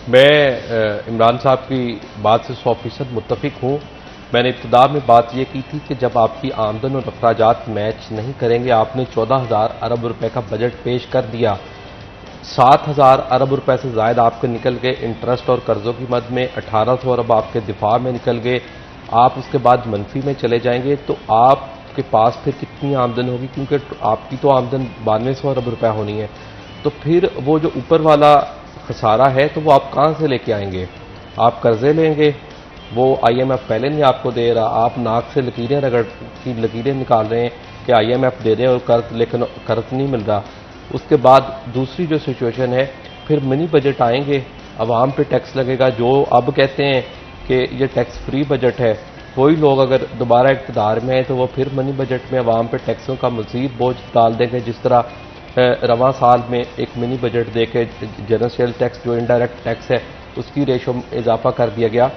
मैं इमरान साहब की बात से 100% मुत्तफिक हूँ। मैंने इब्तिदा में बात ये की थी कि जब आपकी आमदन और अखराजात मैच नहीं करेंगे, आपने 14,000 अरब रुपए का बजट पेश कर दिया, 7,000 अरब रुपए से ज़ायद आपके निकल गए इंटरेस्ट और कर्ज़ों की मद में, 1,800 अरब आपके दिफा में निकल गए, आप उसके बाद मनफी में चले जाएंगे, तो आपके पास फिर कितनी आमदन होगी? क्योंकि आपकी तो आमदन 9200 अरब रुपए होनी है, तो फिर वो जो ऊपर वाला खसारा है तो वो आप कहाँ से लेके आएंगे? आप कर्जे लेंगे, वो IMF पहले नहीं आपको दे रहा, आप नाक से लकीरें निकाल रहे हैं कि IMF दे रहे हैं और कर्ज, लेकिन कर्ज नहीं मिल रहा। उसके बाद दूसरी जो सिचुएशन है, फिर मिनी बजट आएंगे, अवाम पे टैक्स लगेगा। जो अब कहते हैं कि ये टैक्स फ्री बजट है, कोई लोग अगर दोबारा इक़्तिदार में है तो वो फिर मनी बजट में अवाम पे टैक्सों का मज़ीद बोझ डाल देंगे। जिस तरह रवां साल में एक मिनी बजट दे के जनरल सेल टैक्स जो इनडायरेक्ट टैक्स है उसकी रेशो में इजाफा कर दिया गया।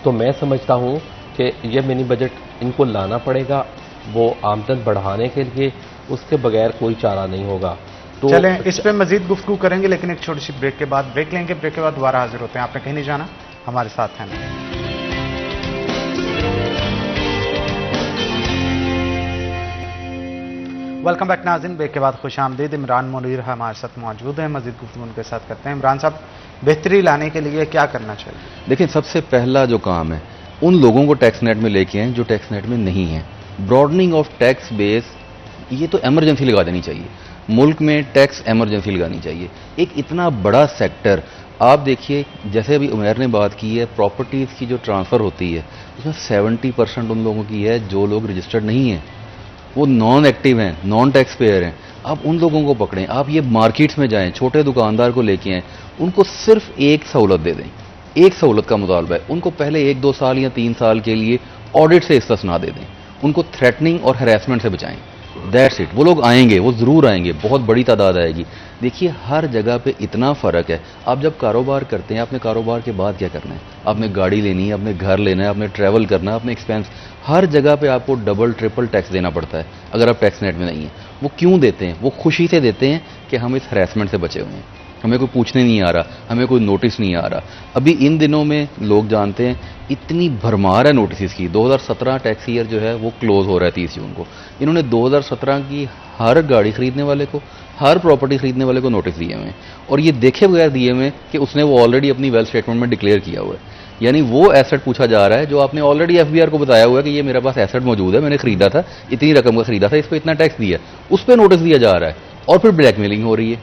तो मैं समझता हूँ कि ये मिनी बजट इनको लाना पड़ेगा, वो आमदन बढ़ाने के लिए, उसके बगैर कोई चारा नहीं होगा। तो चलें इस पे मजीद गुफ्तगू करेंगे, लेकिन एक छोटी सी ब्रेक के बाद ब्रेक लेंगे। ब्रेक के बाद दोबारा हाजिर होते हैं। आपने कहीं नहीं जाना, हमारे साथ हैं। वेलकम बैक नाज़रीन, ब्रेक के बाद खुश आमदीद। इमरान मुनीर हमारे साथ मौजूद हैं, मजीद गुफ्तगू उनके साथ करते हैं। इमरान साहब, बेहतरी लाने के लिए क्या करना चाहिए? देखिए, सबसे पहला जो काम है, उन लोगों को टैक्स नेट में लेके आए जो टैक्स नेट में नहीं है। ब्रॉडनिंग ऑफ टैक्स बेस, ये तो एमरजेंसी लगा देनी चाहिए, मुल्क में टैक्स एमरजेंसी लगानी चाहिए। एक इतना बड़ा सेक्टर, आप देखिए, जैसे अभी उमैर ने बात की है, प्रॉपर्टीज़ की जो ट्रांसफ़र होती है उसमें 70% उन लोगों की है जो लोग रजिस्टर्ड नहीं हैं, वो नॉन एक्टिव हैं, नॉन टैक्स पेयर हैं। आप उन लोगों को पकड़ें, आप ये मार्केट्स में जाएं, छोटे दुकानदार को लेके आएँ, उनको सिर्फ एक सहूलत दे दें। एक सहूलत का मुतालबा है, उनको पहले 1-2 साल या 3 साल के लिए ऑडिट से इस्तिस्ना दे दें, उनको थ्रेटनिंग और हैरेसमेंट से बचाएं। That's it. वो लोग आएंगे, वो ज़रूर आएंगे, बहुत बड़ी तादाद आएगी। देखिए, हर जगह पे इतना फ़र्क है। आप जब कारोबार करते हैं, आपने कारोबार के बाद क्या करना है? आपने गाड़ी लेनी है, आपने घर लेना है, आपने ट्रैवल करना है, आपने एक्सपेंस, हर जगह पे आपको डबल ट्रिपल टैक्स देना पड़ता है अगर आप टैक्स नेट में नहीं है। वो क्यों देते हैं? वो खुशी से देते हैं कि हम इस हरासमेंट से बचे हुए हैं, हमें कोई पूछने नहीं आ रहा, हमें कोई नोटिस नहीं आ रहा। अभी इन दिनों में लोग जानते हैं इतनी भरमार है नोटिस की। 2017 टैक्स ईयर जो है वो क्लोज हो रहा है 30 जून को। इन्होंने 2017 की हर गाड़ी खरीदने वाले को, हर प्रॉपर्टी खरीदने वाले को नोटिस दिए हुए हैं, और ये देखे बगैर दिए हुए हैं कि उसने वो ऑलरेडी अपनी वेल्थ स्टेटमेंट में डिक्लेयर किया हुआ है। यानी वो एसेट पूछा जा रहा है जो आपने ऑलरेडी एफबीआर को बताया हुआ है कि ये मेरे पास एसेट मौजूद है, मैंने खरीदा था, इतनी रकम का खरीदा था, इस पर इतना टैक्स दिया, उस पर नोटिस दिया जा रहा है, और फिर ब्लैकमेलिंग हो रही है।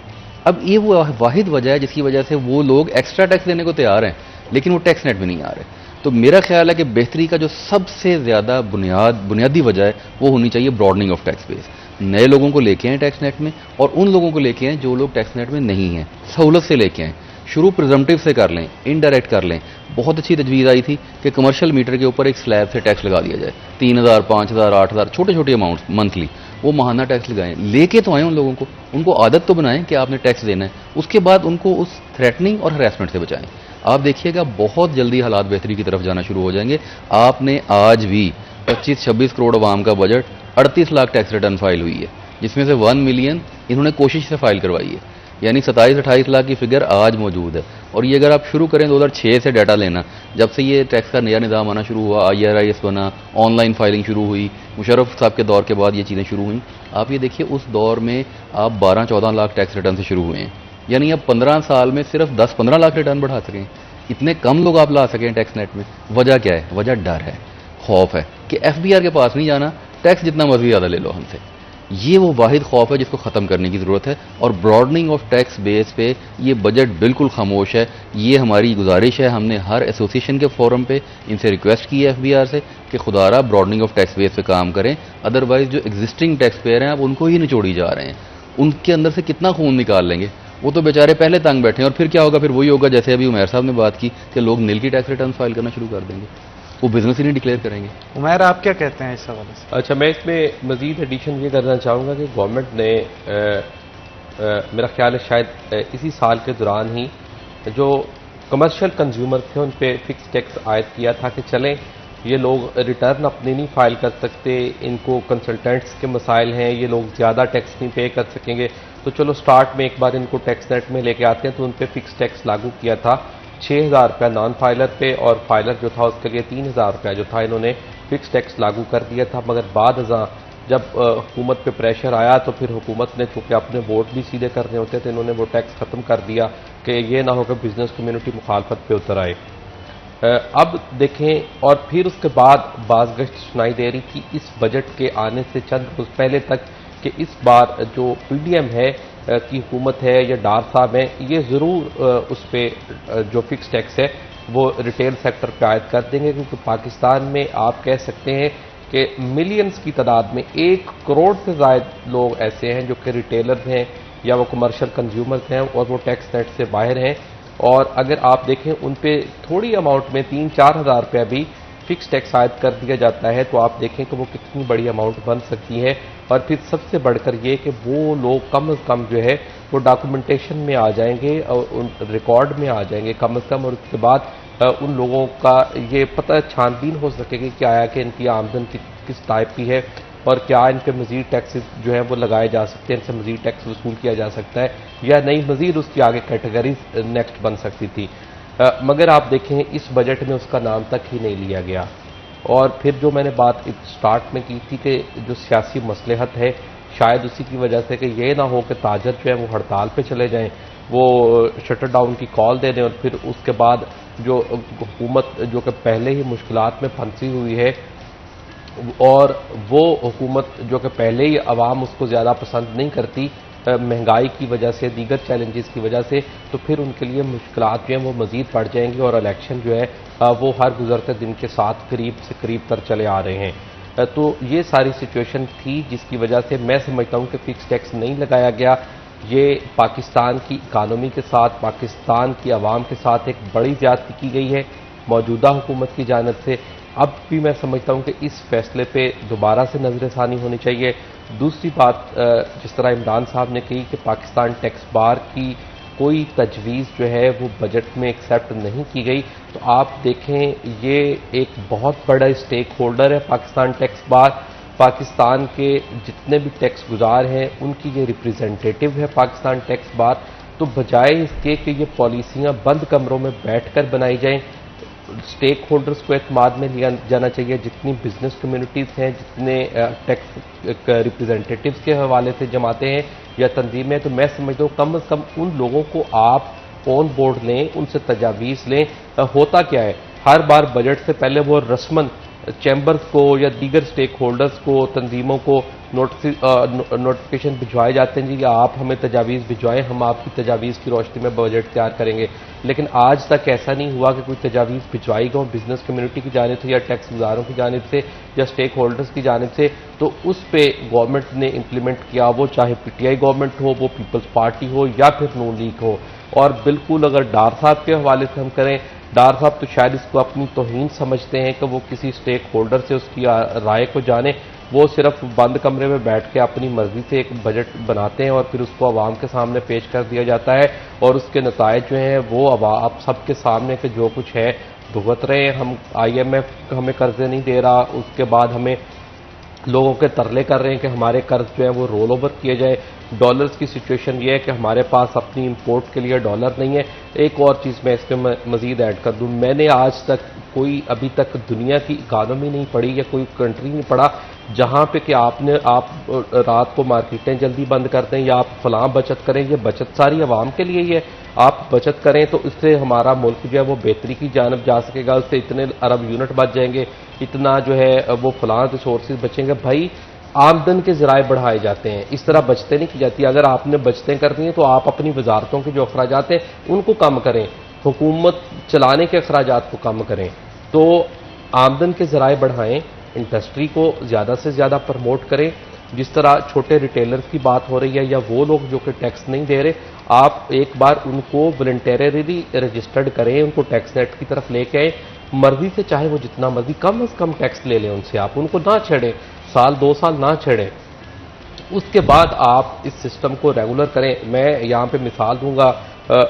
अब ये वो वाहिद वजह है जिसकी वजह से वो लोग एक्स्ट्रा टैक्स देने को तैयार हैं, लेकिन वो टैक्स नेट में नहीं आ रहे। तो मेरा ख्याल है कि बेहतरी का जो सबसे ज़्यादा बुनियादी वजह है वो होनी चाहिए ब्रॉडनिंग ऑफ टैक्स बेस। नए लोगों को लेके आए टैक्स नेट में, और उन लोगों को लेके आए जो लोग टैक्स नेट में नहीं हैं, सहूलत से लेके आए। शुरू प्रिजम्पटिव से कर लें, इनडायरेक्ट कर लें। बहुत अच्छी तजवीज़ आई थी कि कमर्शियल मीटर के ऊपर एक स्लैब से टैक्स लगा दिया जाए, 3000, 5000, 8000, छोटे छोटे अमाउंट्स मंथली, वो माहाना टैक्स लगाएं। लेके तो आए उन लोगों को, उनको आदत तो बनाएं कि आपने टैक्स देना है, उसके बाद उनको उस थ्रेटनिंग और हरासमेंट से बचाएं। आप देखिएगा बहुत जल्दी हालात बेहतरी की तरफ जाना शुरू हो जाएंगे। आपने आज भी 25-26 करोड़ अवाम का budget, 38 lakh tax return file हुई है, जिसमें से 1 मिलियन इन्होंने कोशिश से फाइल करवाई है, यानी 27-28 लाख की फिगर आज मौजूद है। और ये अगर आप शुरू करें 2006 से डाटा लेना, जब से ये टैक्स का नया निज़ाम आना शुरू हुआ, IRIS बना, ऑनलाइन फाइलिंग शुरू हुई, मुशर्रफ साहब के दौर के बाद ये चीज़ें शुरू हुई, आप ये देखिए उस दौर में आप 12-14 लाख टैक्स रिटर्न से शुरू हुए हैं। यानी अब 15 साल में सिर्फ 10-15 लाख रिटर्न बढ़ा सकें, इतने कम लोग आप ला सकें टैक्स नेट में। वजह क्या है? वजह डर है, खौफ है कि FBR के पास नहीं जाना, टैक्स जितना मर्जी ज़्यादा ले लो हमसे। ये वो वाहिद खौफ है जिसको ख़त्म करने की ज़रूरत है, और ब्रॉडनिंग ऑफ टैक्स बेस पे ये बजट बिल्कुल खामोश है। ये हमारी गुजारिश है, हमने हर एसोसिएशन के फोरम पे इनसे रिक्वेस्ट की है FBR से कि खुदारा ब्रॉडनिंग ऑफ टैक्स बेस पे काम करें, अदरवाइज जो एग्जिस्टिंग टैक्स पेयर हैं आप उनको ही निचोड़ी जा रहे हैं। उनके अंदर से कितना खून निकाल लेंगे? वो तो बेचारे पहले तंग बैठे हैं, और फिर क्या होगा? फिर वही होगा जैसे अभी उमैर साहब ने बात की कि लोग नील की टैक्स रिटर्न फाइल करना शुरू कर देंगे, वो बिजनेस ही नहीं डिक्लेयर करेंगे। उमैर, आप क्या कहते हैं इस हवाले से? अच्छा, मैं इसमें मजीद एडिशन ये करना चाहूँगा कि गवर्नमेंट ने मेरा ख्याल है शायद इसी साल के दौरान ही जो कमर्शियल कंज्यूमर थे उन पे फिक्स टैक्स आयद किया था कि चलें ये लोग रिटर्न अपनी नहीं फाइल कर सकते, इनको कंसल्टेंट्स के मसाइल हैं, ये लोग ज़्यादा टैक्स नहीं पे कर सकेंगे, तो चलो स्टार्ट में एक बार इनको टैक्स नेट में लेके आते हैं। तो उन पर फिक्स टैक्स लागू किया था 6000 रुपया नॉन फाइलर पे, और फाइलर जो था उसके लिए 3000 रुपया जो था इन्होंने फिक्स टैक्स लागू कर दिया था। मगर बाद अज़ां जब हुकूमत पे प्रेशर आया तो फिर हुकूमत ने चूँकि अपने वोट भी सीधे करने होते थे, इन्होंने वो टैक्स ख़त्म कर दिया कि ये ना हो कि बिजनेस कम्युनिटी मुखालफत पे उतर आए। अब देखें, और फिर उसके बाद बाज़गश्त सुनाई दे रही थी इस बजट के आने से चंद रोज़ पहले तक कि इस बार जो PDM है की हुकूमत है या डार साहब हैं, ये ज़रूर उस पर जो फिक्स टैक्स है वो रिटेल सेक्टर पे आयद कर देंगे, क्योंकि पाकिस्तान में आप कह सकते हैं कि मिलियंस की तादाद में 1 करोड़ से ज़ायद लोग ऐसे हैं जो कि रिटेलर हैं या वो कमर्शियल कंज्यूमर्स हैं और वो टैक्स नेट से बाहर हैं। और अगर आप देखें उन पे थोड़ी अमाउंट में 3-4 हज़ार रुपया भी फिक्स टैक्स आयद कर दिया जाता है, तो आप देखें कि वो कितनी बड़ी अमाउंट बन सकती है। और फिर सबसे बढ़कर ये कि वो लोग कम से कम जो है वो डॉक्यूमेंटेशन में आ जाएंगे और उन रिकॉर्ड में आ जाएंगे कम से कम, और उसके बाद उन लोगों का ये पता छानबीन हो सकेगी कि आया कि इनकी आमदन किस टाइप की है और क्या इन पर मज़ीद टैक्सेस जो है वो लगाए जा सकते हैं, इनसे मज़ीद टैक्स वसूल किया जा सकता है या नहीं, मज़ीद उसकी आगे कैटेगरीज नेक्स्ट बन सकती थी। मगर आप देखें इस बजट में उसका नाम तक ही नहीं लिया गया। और फिर जो मैंने बात स्टार्ट में की थी कि जो सियासी मसलहत है, शायद उसी की वजह से कि ये ना हो कि ताजर जो है वो हड़ताल पे चले जाएं, वो शटर डाउन की कॉल दे दें और फिर उसके बाद जो हुकूमत जो कि पहले ही मुश्किलात में फंसी हुई है और वो हुकूमत जो कि पहले ही अवाम उसको ज़्यादा पसंद नहीं करती महंगाई की वजह से, दीगर चैलेंजेस की वजह से, तो फिर उनके लिए मुश्किलात जो हैं वो मज़ीद बढ़ जाएंगी और इलेक्शन जो है वो हर गुजरते दिन के साथ करीब से करीब तर चले आ रहे हैं। तो ये सारी सिचुएशन थी जिसकी वजह से मैं समझता हूँ कि फिक्स टैक्स नहीं लगाया गया। ये पाकिस्तान की इकानमी के साथ, पाकिस्तान की आवाम के साथ एक बड़ी ज़्यादती की गई है मौजूदा हुकूमत की जानिब से। अब भी मैं समझता हूँ कि इस फैसले पे दोबारा से नज़रसानी होनी चाहिए। दूसरी बात, जिस तरह इमरान साहब ने कही कि पाकिस्तान टैक्स बार की कोई तजवीज़ जो है वो बजट में एक्सेप्ट नहीं की गई, तो आप देखें ये एक बहुत बड़ा स्टेक होल्डर है पाकिस्तान टैक्स बार। पाकिस्तान के जितने भी टैक्स गुजार हैं उनकी ये रिप्रेजेंटेटिव है पाकिस्तान टैक्स बार। तो बजाय इसके कि ये पॉलिसियां बंद कमरों में बैठकर बनाई जाएं, स्टेक होल्डर्स को एतमाद में लिया जाना चाहिए। जितनी बिजनेस कम्युनिटीज़ हैं, जितने टैक्स रिप्रेजेंटेटिव्स के हवाले से जमाते हैं या तंजीमें, तो मैं समझता हूँ कम से कम उन लोगों को आप ऑन बोर्ड लें, उनसे तजावीज़ लें। होता क्या है, हर बार बजट से पहले वो रस्मन चैम्बर्स को या दीगर स्टेक होल्डर्स को, तंजीमों को नोटिफिकेशन भिजवाए जाते हैं जी कि आप हमें तजावीज़ भिजवाएं, हम आपकी तजावीज़ की रोशनी में बजट तैयार करेंगे। लेकिन आज तक ऐसा नहीं हुआ कि कोई तजावीज़ भिजवाई गई बिजनेस कम्युनिटी की जानिब से या टैक्स गुजारों की जानिब से या स्टेक होल्डर्स की जानिब से, तो उस पर गवर्नमेंट ने इम्प्लीमेंट किया, वो चाहे पीटीआई गवर्नमेंट हो, वो पीपल्स पार्टी हो या फिर नून लीग हो। और बिल्कुल अगर डार साहब के हवाले से हम करें, डार साहब तो शायद इसको अपनी तौहीन समझते हैं कि वो किसी स्टेक होल्डर से उसकी राय को जाने। वो सिर्फ बंद कमरे में बैठ के अपनी मर्जी से एक बजट बनाते हैं और फिर उसको आवाम के सामने पेश कर दिया जाता है और उसके नतायज जो हैं वो आप सबके सामने के जो कुछ है भुगत रहे हैं। हम IMF हमें कर्जे नहीं दे रहा, उसके बाद हमें लोगों के तरले कर रहे हैं कि हमारे कर्ज जो है वो रोल ओवर किए जाए। डॉलर्स की सिचुएशन ये है कि हमारे पास अपनी इंपोर्ट के लिए डॉलर नहीं है। एक और चीज़ मैं इसमें मजीद ऐड कर दूं, मैंने आज तक कोई अभी तक दुनिया की इकानमी नहीं पढ़ी या कोई कंट्री नहीं पढ़ा जहां पे कि आप रात को मार्केटें जल्दी बंद कर दें या आप फलां बचत करें। ये बचत सारी आवाम के लिए ही है, आप बचत करें तो इससे हमारा मुल्क जो है वो बेहतरी की जानब जा सकेगा, उससे इतने अरब यूनिट बच जाएंगे, इतना जो है वो फलां रिसोर्सेज बचेंगे। भाई आमदन के जराए बढ़ाए जाते हैं, इस तरह बचतें नहीं की जाती। अगर आपने बचतें करनी है तो आप अपनी वजारतों के जो अखराजात हैं उनको कम करें, हुकूमत चलाने के अखराजात को कम करें। तो आमदन के जराए बढ़ाएं, इंडस्ट्री को ज़्यादा से ज़्यादा प्रमोट करें। जिस तरह छोटे रिटेलर्स की बात हो रही है या वो लोग जो कि टैक्स नहीं दे रहे, आप एक बार उनको वॉलंटरली रजिस्टर्ड करें, उनको टैक्स नेट की तरफ लेके आए, मर्जी से चाहे वो जितना मर्जी कम से कम टैक्स ले लें उनसे, आप उनको ना छेड़ें, साल 2 साल ना छेड़ें। उसके बाद आप इस सिस्टम को रेगुलर करें। मैं यहाँ पे मिसाल दूंगा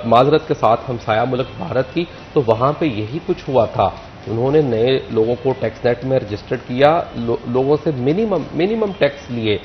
माजरत के साथ हमसाया मुल्क भारत की, तो वहाँ पे यही कुछ हुआ था। उन्होंने नए लोगों को टैक्स नेट में रजिस्टर्ड किया, लोगों से मिनिमम टैक्स लिए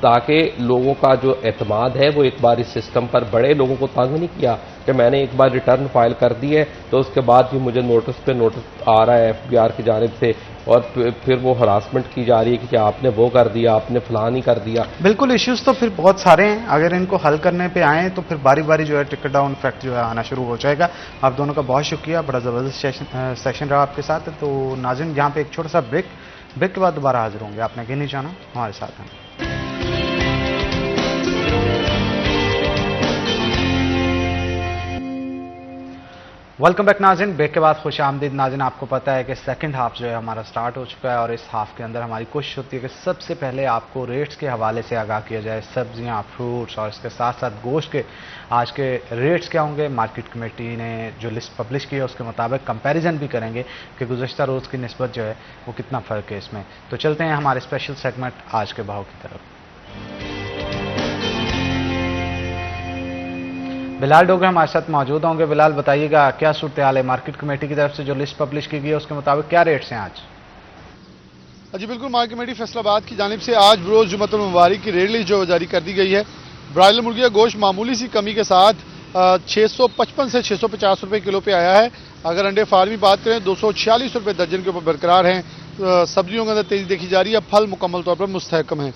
ताकि लोगों का जो एतमाद है वो एक बार इस सिस्टम पर बढ़े। लोगों को तंग नहीं किया कि मैंने एक बार रिटर्न फाइल कर दी है तो उसके बाद भी मुझे नोटिस पे नोटिस आ रहा है FBR की जानिब से और फिर वो हरासमेंट की जा रही है कि आपने वो कर दिया, आपने फलां नहीं कर दिया। बिल्कुल, इश्यूज तो फिर बहुत सारे हैं, अगर इनको हल करने पे आए तो फिर बारी बारी जो है टिकट डाउन इफेक्ट जो है आना शुरू हो जाएगा। आप दोनों का बहुत शुक्रिया, बड़ा ज़बरदस्त सेशन रहा आपके साथ। तो नाज़रीन, यहाँ पे एक छोटा सा ब्रेक के बाद दोबारा हाजिर होंगे। आपने कहीं नहीं जाना, हमारे साथ हैं। वेलकम बैक नाज़रीन, ब्रेक के बाद खुश आमदीद। नाज़रीन, आपको पता है कि सेकंड हाफ जो है हमारा स्टार्ट हो चुका है और इस हाफ के अंदर हमारी कोशिश होती है कि सबसे पहले आपको रेट्स के हवाले से आगाह किया जाए। सब्जियां, फ्रूट्स और इसके साथ साथ गोश्त के आज के रेट्स क्या होंगे, मार्केट कमेटी ने जो लिस्ट पब्लिश की है उसके मुताबिक कंपैरिजन भी करेंगे कि गुज़श्ता रोज़ की निस्बत जो है वो कितना फ़र्क है इसमें। तो चलते हैं हमारे स्पेशल सेगमेंट आज के भाव की तरफ। बिलाल डोगरा हमारे साथ मौजूद होंगे। बिलाल, बताइएगा क्या सूरत हाल है, मार्केट कमेटी की तरफ से जो लिस्ट पब्लिश की गई है उसके मुताबिक क्या रेट्स हैं आज? जी बिल्कुल, मार्केट कमेटी फैसलाबाद की जानिब से आज बरोज़ जुम्मतुल मुबारक की रेट लिस्ट जो जारी कर दी गई है। ब्रायलर मुर्गी का गोश्त मामूली सी कमी के साथ 655 से 650 रुपये किलो पे आया है। अगर अंडे फार्म की बात करें 246 रुपये दर्जन के ऊपर बरकरार हैं। सब्जियों के अंदर तेजी देखी जा रही है, फल मुकम्मल तौर पर मुस्तहकम है।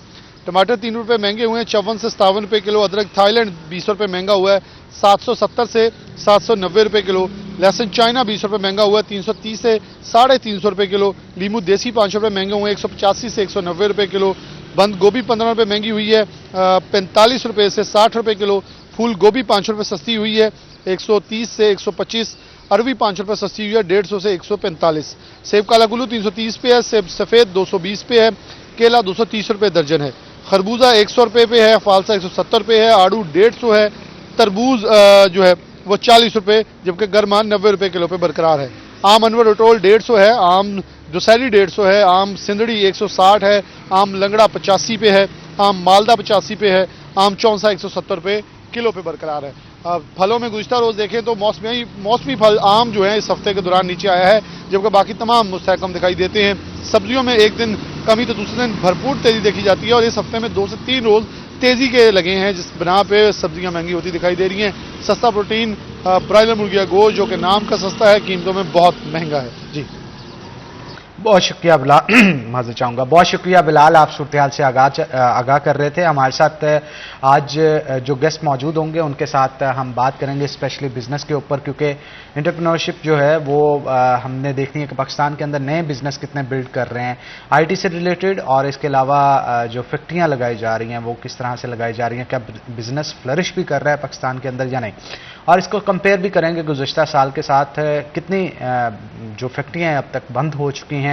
टमाटर 3 रुपये महंगे हुए हैं, 54 से 57 रुपये किलो। अदरक थाईलैंड 20 रुपये महंगा हुआ है, 770 से 790 रुपये किलो। लहसुन चाइना 20 रुपये महंगा हुआ है, 330 से 350 रुपये किलो। लीमू देसी 5 रुपये महंगे हुए हैं, 185 से 190 रुपये किलो। बंद गोभी 15 रुपये महंगी हुई है, 45 रुपये से 60 रुपये किलो। फूल गोभी 5 रुपये सस्ती हुई है, 130 से 125। अरवी 5 रुपये सस्ती हुई है, 150 से 145। सेब काला कुल्लू 330 पे है, सेब सफ़ेद 220 पे है। केला 230 रुपये दर्जन है। खरबूजा 100 रुपये पे है, फालसा 170 रुपये है। आड़ू 150 है। तरबूज जो है वो 40 रुपये, जबकि गरमा 90 रुपये किलो पे बरकरार है। आम अनवर अटोल 150 है, आम दुसैरी 150 है, आम सिंदड़ी 160 है, आम लंगड़ा 85 पे है, आम मालदा 85 पे है, आम चौंसा 170 रुपये किलो पे बरकरार है। फलों में गुज़िश्ता रोज़ देखें तो मौसमी फल आम जो है इस हफ्ते के दौरान नीचे आया है, जबकि बाकी तमाम मुस्तहकम दिखाई देते हैं। सब्जियों में एक दिन कमी तो दूसरे दिन भरपूर तेजी देखी जाती है और इस हफ्ते में 2 से 3 रोज़ तेज़ी के लगे हैं, जिस बना पे सब्जियां महंगी होती दिखाई दे रही हैं। सस्ता प्रोटीन ब्रायलर मुर्गिया गोश्त जो कि नाम का सस्ता है, कीमतों में बहुत महंगा है। जी बहुत शुक्रिया बिलाल। माजूर चाहूँगा, बहुत शुक्रिया बिलाल, आप सूरत से आगाह कर रहे थे। हमारे साथ आज जो गेस्ट मौजूद होंगे उनके साथ हम बात करेंगे स्पेशली बिजनेस के ऊपर, क्योंकि एंटरप्रेन्योरशिप जो है वो हमने देखनी है कि पाकिस्तान के अंदर नए बिजनेस कितने बिल्ड कर रहे हैं आईटी से रिलेटेड, और इसके अलावा जो फैक्ट्रियाँ लगाई जा रही हैं वो किस तरह से लगाई जा रही हैं, क्या बिजनेस फ्लरिश भी कर रहा है पाकिस्तान के अंदर या नहीं, और इसको कंपेयर भी करेंगे गुज़श्ता साल के साथ। कितनी जो फैक्ट्रियाँ अब तक बंद हो चुकी हैं,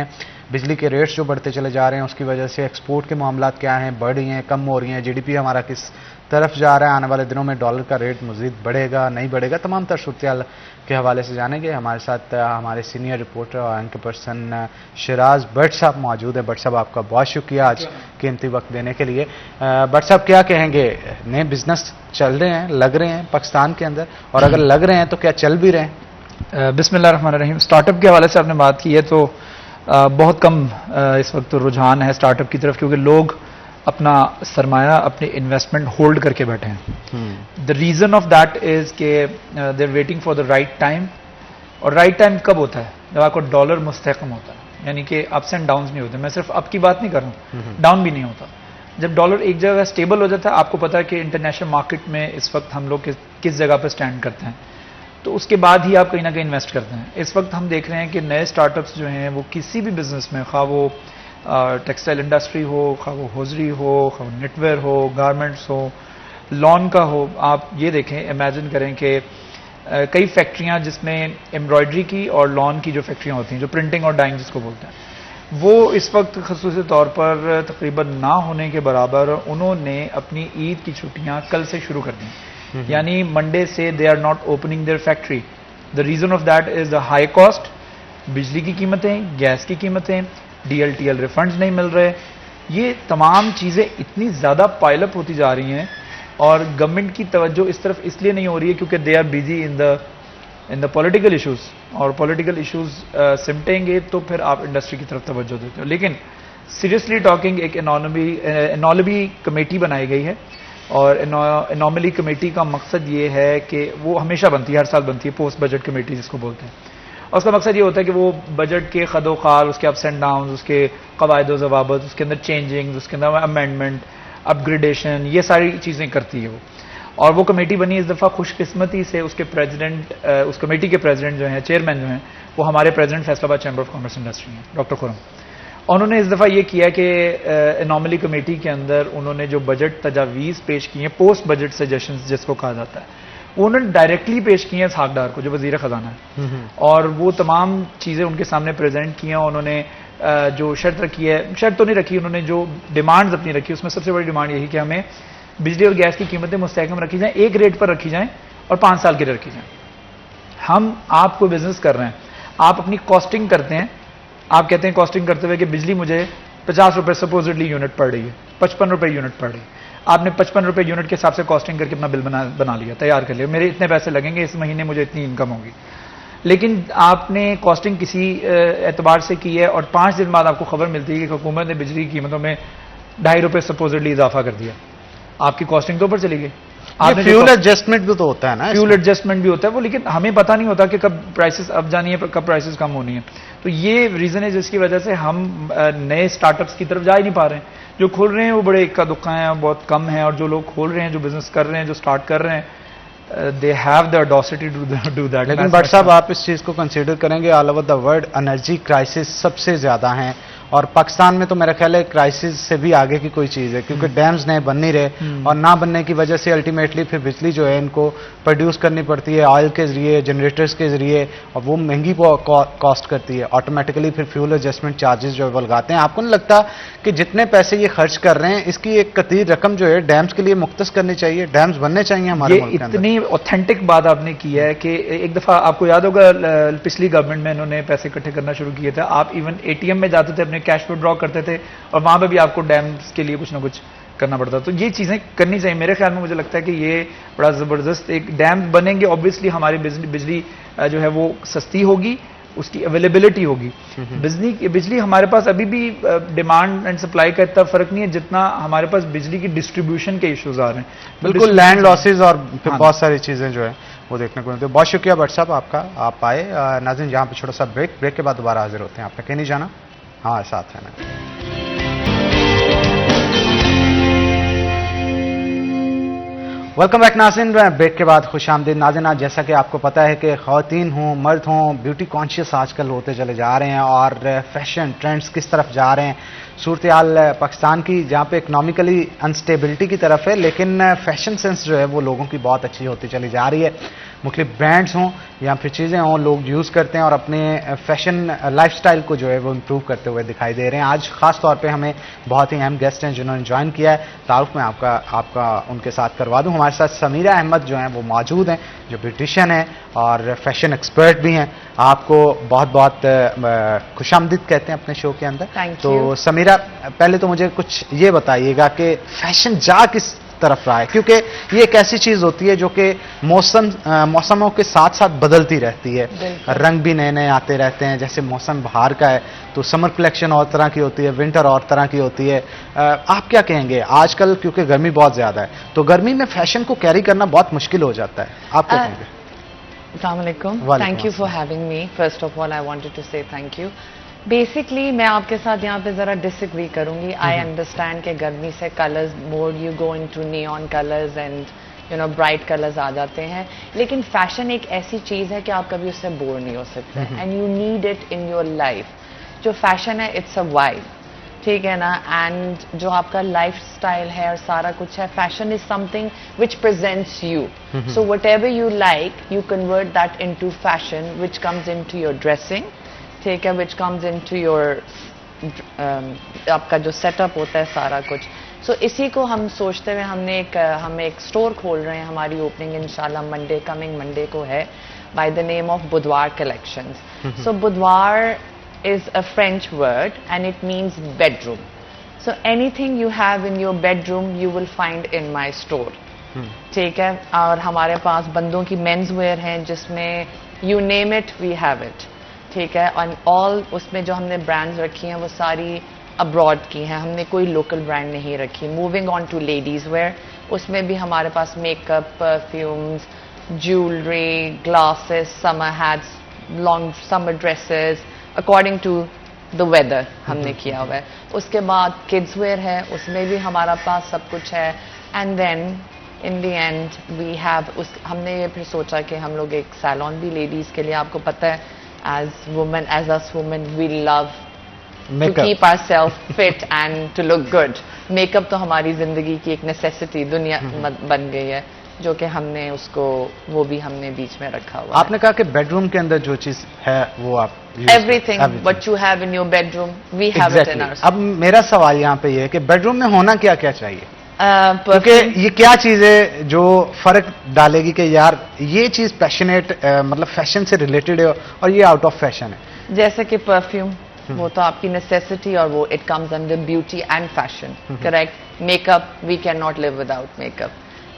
बिजली के रेट्स जो बढ़ते चले जा रहे हैं उसकी वजह से एक्सपोर्ट के मामलात क्या हैं, बढ़ रही हैं, कम हो रही हैं, जीडीपी हमारा किस तरफ जा रहा है, आने वाले दिनों में डॉलर का रेट मज़ीद बढ़ेगा नहीं बढ़ेगा, तमाम तर सूरत के हवाले से जानेंगे। हमारे साथ हमारे सीनियर रिपोर्टर और एंकर पर्सन शिराज भट्ट साहब मौजूद है। भट्ट साहब, आपका बहुत शुक्रिया आज कीमती वक्त देने के लिए। भट्ट साहब, क्या कहेंगे, नए बिजनेस चल रहे हैं, लग रहे हैं पाकिस्तान के अंदर, और अगर लग रहे हैं तो क्या चल भी रहे हैं? बिस्मिल्लाहिर्रहमानिर्रहीम। स्टार्टअप के हवाले से आपने बात की है तो बहुत कम इस वक्त तो रुझान है स्टार्टअप की तरफ, क्योंकि लोग अपना सरमाया, अपनी इन्वेस्टमेंट होल्ड करके बैठे हैं। The reason of that is के they are waiting for the right time. और राइट टाइम कब होता है? जब आपको डॉलर मुस्तहकम होता है, यानी कि अप्स एंड डाउन्स नहीं होते। मैं सिर्फ अप की बात नहीं कर रहा हूँ, डाउन भी नहीं होता। जब डॉलर एक जगह स्टेबल हो जाता है, आपको पता है कि इंटरनेशनल मार्केट में इस वक्त हम लोग किस जगह पर स्टैंड करते हैं, तो उसके बाद ही आप कहीं ना कहीं इन्वेस्ट करते हैं। इस वक्त हम देख रहे हैं कि नए स्टार्टअप्स जो हैं वो किसी भी बिजनेस में, खा वो टेक्सटाइल इंडस्ट्री हो, खा वो होजरी हो, खा वो नेटवेयर हो, गारमेंट्स हो, लॉन का हो, आप ये देखें, इमेजिन करें कि कई फैक्ट्रियां जिसमें एम्ब्रॉयडरी की और लॉन की जो फैक्ट्रियां होती हैं, जो प्रिंटिंग और डाइंग जिसको बोलते हैं, वो इस वक्त खसूसी तौर पर तकरीबन ना होने के बराबर उन्होंने अपनी ईद की छुट्टियां कल से शुरू कर दी। यानी मंडे से they are not opening their factory. The reason of that is the high cost, बिजली की कीमतें, गैस की कीमतें, DLTL रिफंड्स नहीं मिल रहे। ये तमाम चीज़ें इतनी ज़्यादा पाइलअप होती जा रही हैं और गवर्नमेंट की तवज्जो इस तरफ इसलिए नहीं हो रही है क्योंकि they are busy in the political issues, और पॉलिटिकल इशूज़ सिमटेंगे तो फिर आप इंडस्ट्री की तरफ तवज्जो देते हो। लेकिन सीरियसली टॉकिंग, एक एनॉलमी कमेटी बनाई गई है, और एनॉमली कमेटी का मकसद ये है कि वो हमेशा बनती है, हर साल बनती है, पोस्ट बजट कमेटी जिसको बोलते हैं। और उसका मकसद ये होता है कि वो बजट के खदोखाल, उसके अप्स एंड डाउन, उसके कवायद व ज़वाबित, उसके अंदर चेंजिंग, उसके अंदर अमेंडमेंट, अपग्रेडेशन, ये सारी चीज़ें करती है वो। और वो कमेटी बनी इस दफ़ा खुशकिस्मती से, उसके प्रेसिडेंट, उस कमेटी के प्रेसिडेंट जो हैं, चेयरमैन जो हैं, वो हमारे president Faisalabad chamber of commerce industry हैं, डॉक्टर खुरम। उन्होंने इस दफ़ा ये किया कि एनॉमली कमेटी के अंदर उन्होंने जो बजट तजावीज़ पेश की हैं, पोस्ट बजट सजेशंस जिसको कहा जाता है, वो उन्होंने डायरेक्टली पेश की हैं इसहाक को, जो वज़ीर ख़जाना है, और वो तमाम चीज़ें उनके सामने प्रेजेंट की हैं। उन्होंने जो शर्त रखी है, शर्त तो नहीं रखी, उन्होंने जो डिमांड्स अपनी रखी, उसमें सबसे बड़ी डिमांड यही कि हमें बिजली और गैस की कीमतें मुस्तहकम रखी जाएँ, एक रेट पर रखी जाएँ और 5 साल के लिए रखी जाएँ। हम आप कोई बिजनेस कर रहे हैं, आप अपनी कॉस्टिंग करते हैं, आप कहते हैं कॉस्टिंग करते हुए कि बिजली मुझे 50 रुपये सपोजिटली यूनिट पड़ रही है, 55 रुपये यूनिट पड़ रही है। आपने 55 रुपये यूनिट के हिसाब से कॉस्टिंग करके अपना बिल बना लिया, तैयार कर लिया, मेरे इतने पैसे लगेंगे, इस महीने मुझे इतनी इनकम होगी। लेकिन आपने कॉस्टिंग किसी एतबार से की है और 5 दिन बाद आपको खबर मिलती है कि हुकूमत ने बिजली की कीमतों में 2.5 रुपये सपोजिटली इजाफा कर दिया, आपकी कॉस्टिंग तो ऊपर चली गई। फ्यूल एडजस्टमेंट भी तो होता है ना, फ्यूल एडजस्टमेंट भी होता है वो, लेकिन हमें पता नहीं होता कि कब प्राइसेस अप जानी है, कब प्राइसेस कम होनी है। तो ये रीजन है जिसकी वजह से हम नए स्टार्टअप्स की तरफ जा ही नहीं पा रहे हैं। जो खोल रहे हैं वो बड़े इक्का दुक्का हैं, बहुत कम हैं, और जो लोग खोल रहे हैं, जो बिजनेस कर रहे हैं, जो स्टार्ट कर रहे हैं, they have the audacity to do that. लेकिन भट्ट साहब, आप इस चीज़ को कंसीडर करेंगे, all over the world energy crisis सबसे ज़्यादा हैं, और पाकिस्तान में तो मेरा ख्याल है क्राइसिस से भी आगे की कोई चीज़ है, क्योंकि डैम्स नए बन नहीं रहे, और ना बनने की वजह से अल्टीमेटली फिर बिजली जो है इनको प्रोड्यूस करनी पड़ती है ऑयल के ज़रिए, जनरेटर्स के ज़रिए, और वो महंगी कॉस्ट करती है। ऑटोमेटिकली फिर फ्यूल एडजस्टमेंट चार्जेस जो है वो लगाते हैं। आपको नहीं लगता कि जितने पैसे ये खर्च कर रहे हैं, इसकी एक कतीर रकम जो है डैम्स के लिए मुख्तस करनी चाहिए, डैम्स बनने चाहिए हमारे मुल्क के अंदर? इतनी ऑथेंटिक बात आपने की है कि एक दफ़ा आपको याद होगा, पिछली गवर्नमेंट में इन्होंने पैसे इकट्ठे करना शुरू किए थे। आप इवन ATM में जाते थे, अपने कैश विड्रॉ करते थे, और वहां पे भी आपको डैम्स के लिए कुछ ना कुछ करना पड़ता। तो ये चीजें करनी चाहिए मेरे ख्याल में। मुझे लगता है कि ये बड़ा जबरदस्त एक डैम बनेंगे, ऑब्वियसली हमारी बिजली जो है वो सस्ती होगी, उसकी अवेलेबिलिटी होगी। बिजली हमारे पास अभी भी डिमांड एंड सप्लाई का इतना फर्क नहीं है जितना हमारे पास बिजली की डिस्ट्रीब्यूशन के इश्यूज आ रहे हैं। बिल्कुल, लैंड लॉसेज और फिर बहुत सारी चीजें जो है वो देखने को मिलती है। बहुत शुक्रिया भट्ट साहब आपका, आप आए। नाज़रीन, यहाँ पे छोटा सा ब्रेक के बाद दोबारा हाजिर होते हैं। आपने कहीं नहीं जाना, हाँ साथ है ना। वेलकम बैक नाज़रीन, ब्रेक के बाद खुश आमदीद। नाज़रीन, आज जैसा कि आपको पता है कि ख़वातीन हों मर्द हों, ब्यूटी कॉन्शियस आजकल होते चले जा रहे हैं और फैशन ट्रेंड्स किस तरफ जा रहे हैं। सूरत हाल पाकिस्तान की जहाँ पे इकनॉमिकली अनस्टेबिलिटी की तरफ है, लेकिन फैशन सेंस जो है वो लोगों की बहुत अच्छी होती चली जा रही है। मुख्तलिफ ब्रांड्स हों या फिर चीज़ें हों, लोग यूज़ करते हैं और अपने फैशन लाइफस्टाइल को जो है वो इम्प्रूव करते हुए दिखाई दे रहे हैं। आज ख़ास तौर पे हमें बहुत ही अहम गेस्ट हैं जिन्होंने ज्वाइन किया है। तारुफ मैं आपका उनके साथ करवा दूं। हमारे साथ समीरा अहमद जो हैं वो मौजूद हैं, जो ब्यूटिशियन हैं और फैशन एक्सपर्ट भी हैं। आपको बहुत बहुत खुशामदीद कहते हैं अपने शो के अंदर। तो समीरा, पहले तो मुझे कुछ ये बताइएगा कि फैशन जा किस तरफ रहा है, क्योंकि ये एक ऐसी चीज होती है जो कि मौसमों के साथ साथ बदलती रहती है। रंग भी नए नए आते रहते हैं। जैसे मौसम बाहर का है तो समर कलेक्शन और तरह की होती है, विंटर और तरह की होती है। आप क्या कहेंगे आजकल, क्योंकि गर्मी बहुत ज्यादा है तो गर्मी में फैशन को कैरी करना बहुत मुश्किल हो जाता है, आप क्या कहेंगे? Assalamu alaikum. Thank you for having me. First of all, I wanted to say thank you. Basically, मैं आपके साथ यहाँ पे ज़रा डिसएग्री करूँगी। I understand कि गर्मी से colours more you go into neon colours and you know bright colours आ जाते हैं, लेकिन फैशन एक ऐसी चीज़ है कि आप कभी उससे बोर नहीं हो सकते and you need it in your life. जो फैशन है इट्स अ वाइब, ठीक है ना, एंड जो आपका लाइफ स्टाइल है और सारा कुछ है, fashion is something which presents you. So whatever you like you convert that into fashion which comes into your dressing, ठीक है, which comes into your आपका जो सेटअप होता है सारा कुछ। सो इसी को हम सोचते हुए हम एक स्टोर खोल रहे हैं। हमारी ओपनिंग इंशाल्लाह मंडे, कमिंग मंडे को है, बाय द नेम ऑफ बुधवार कलेक्शंस। सो बुधवार is a French word and it means bedroom. So anything you have in your bedroom you will find in my store. ठीक है, और हमारे पास बंदों की मेंस वेयर हैं जिसमें you name it we have it, ठीक है, और ऑल उसमें जो हमने ब्रांड्स रखी हैं वो सारी अब्रॉड की हैं, हमने कोई लोकल ब्रांड नहीं रखी। Moving on to ladies wear, उसमें भी हमारे पास makeup, perfumes, jewellery, glasses, summer hats, long summer dresses according to the weather हमने किया हुआ है। उसके बाद किड्स वेयर है, उसमें भी हमारा पास सब कुछ है। And then in the end we have हमने ये फिर सोचा कि हम लोग एक सैलून भी लेडीज के लिए, आपको पता है as us women we love to keep ourselves fit and to look good. Makeup तो हमारी जिंदगी की एक नेसेसिटी दुनिया बन गई है, जो कि हमने उसको वो भी हमने बीच में रखा हुआ। आपने कहा कि बेडरूम के अंदर जो चीज है वो आप everything what you have in your bedroom we have it in our. अब मेरा सवाल यहाँ पे ये है कि बेडरूम में होना क्या क्या चाहिए, क्योंकि ये क्या चीज है जो फर्क डालेगी कि यार ये चीज पैशनेट मतलब फैशन से रिलेटेड है और ये आउट ऑफ फैशन है? जैसे कि परफ्यूम, वो तो आपकी नेसेसिटी और वो it comes under beauty and fashion, correct. Makeup we can not live without makeup,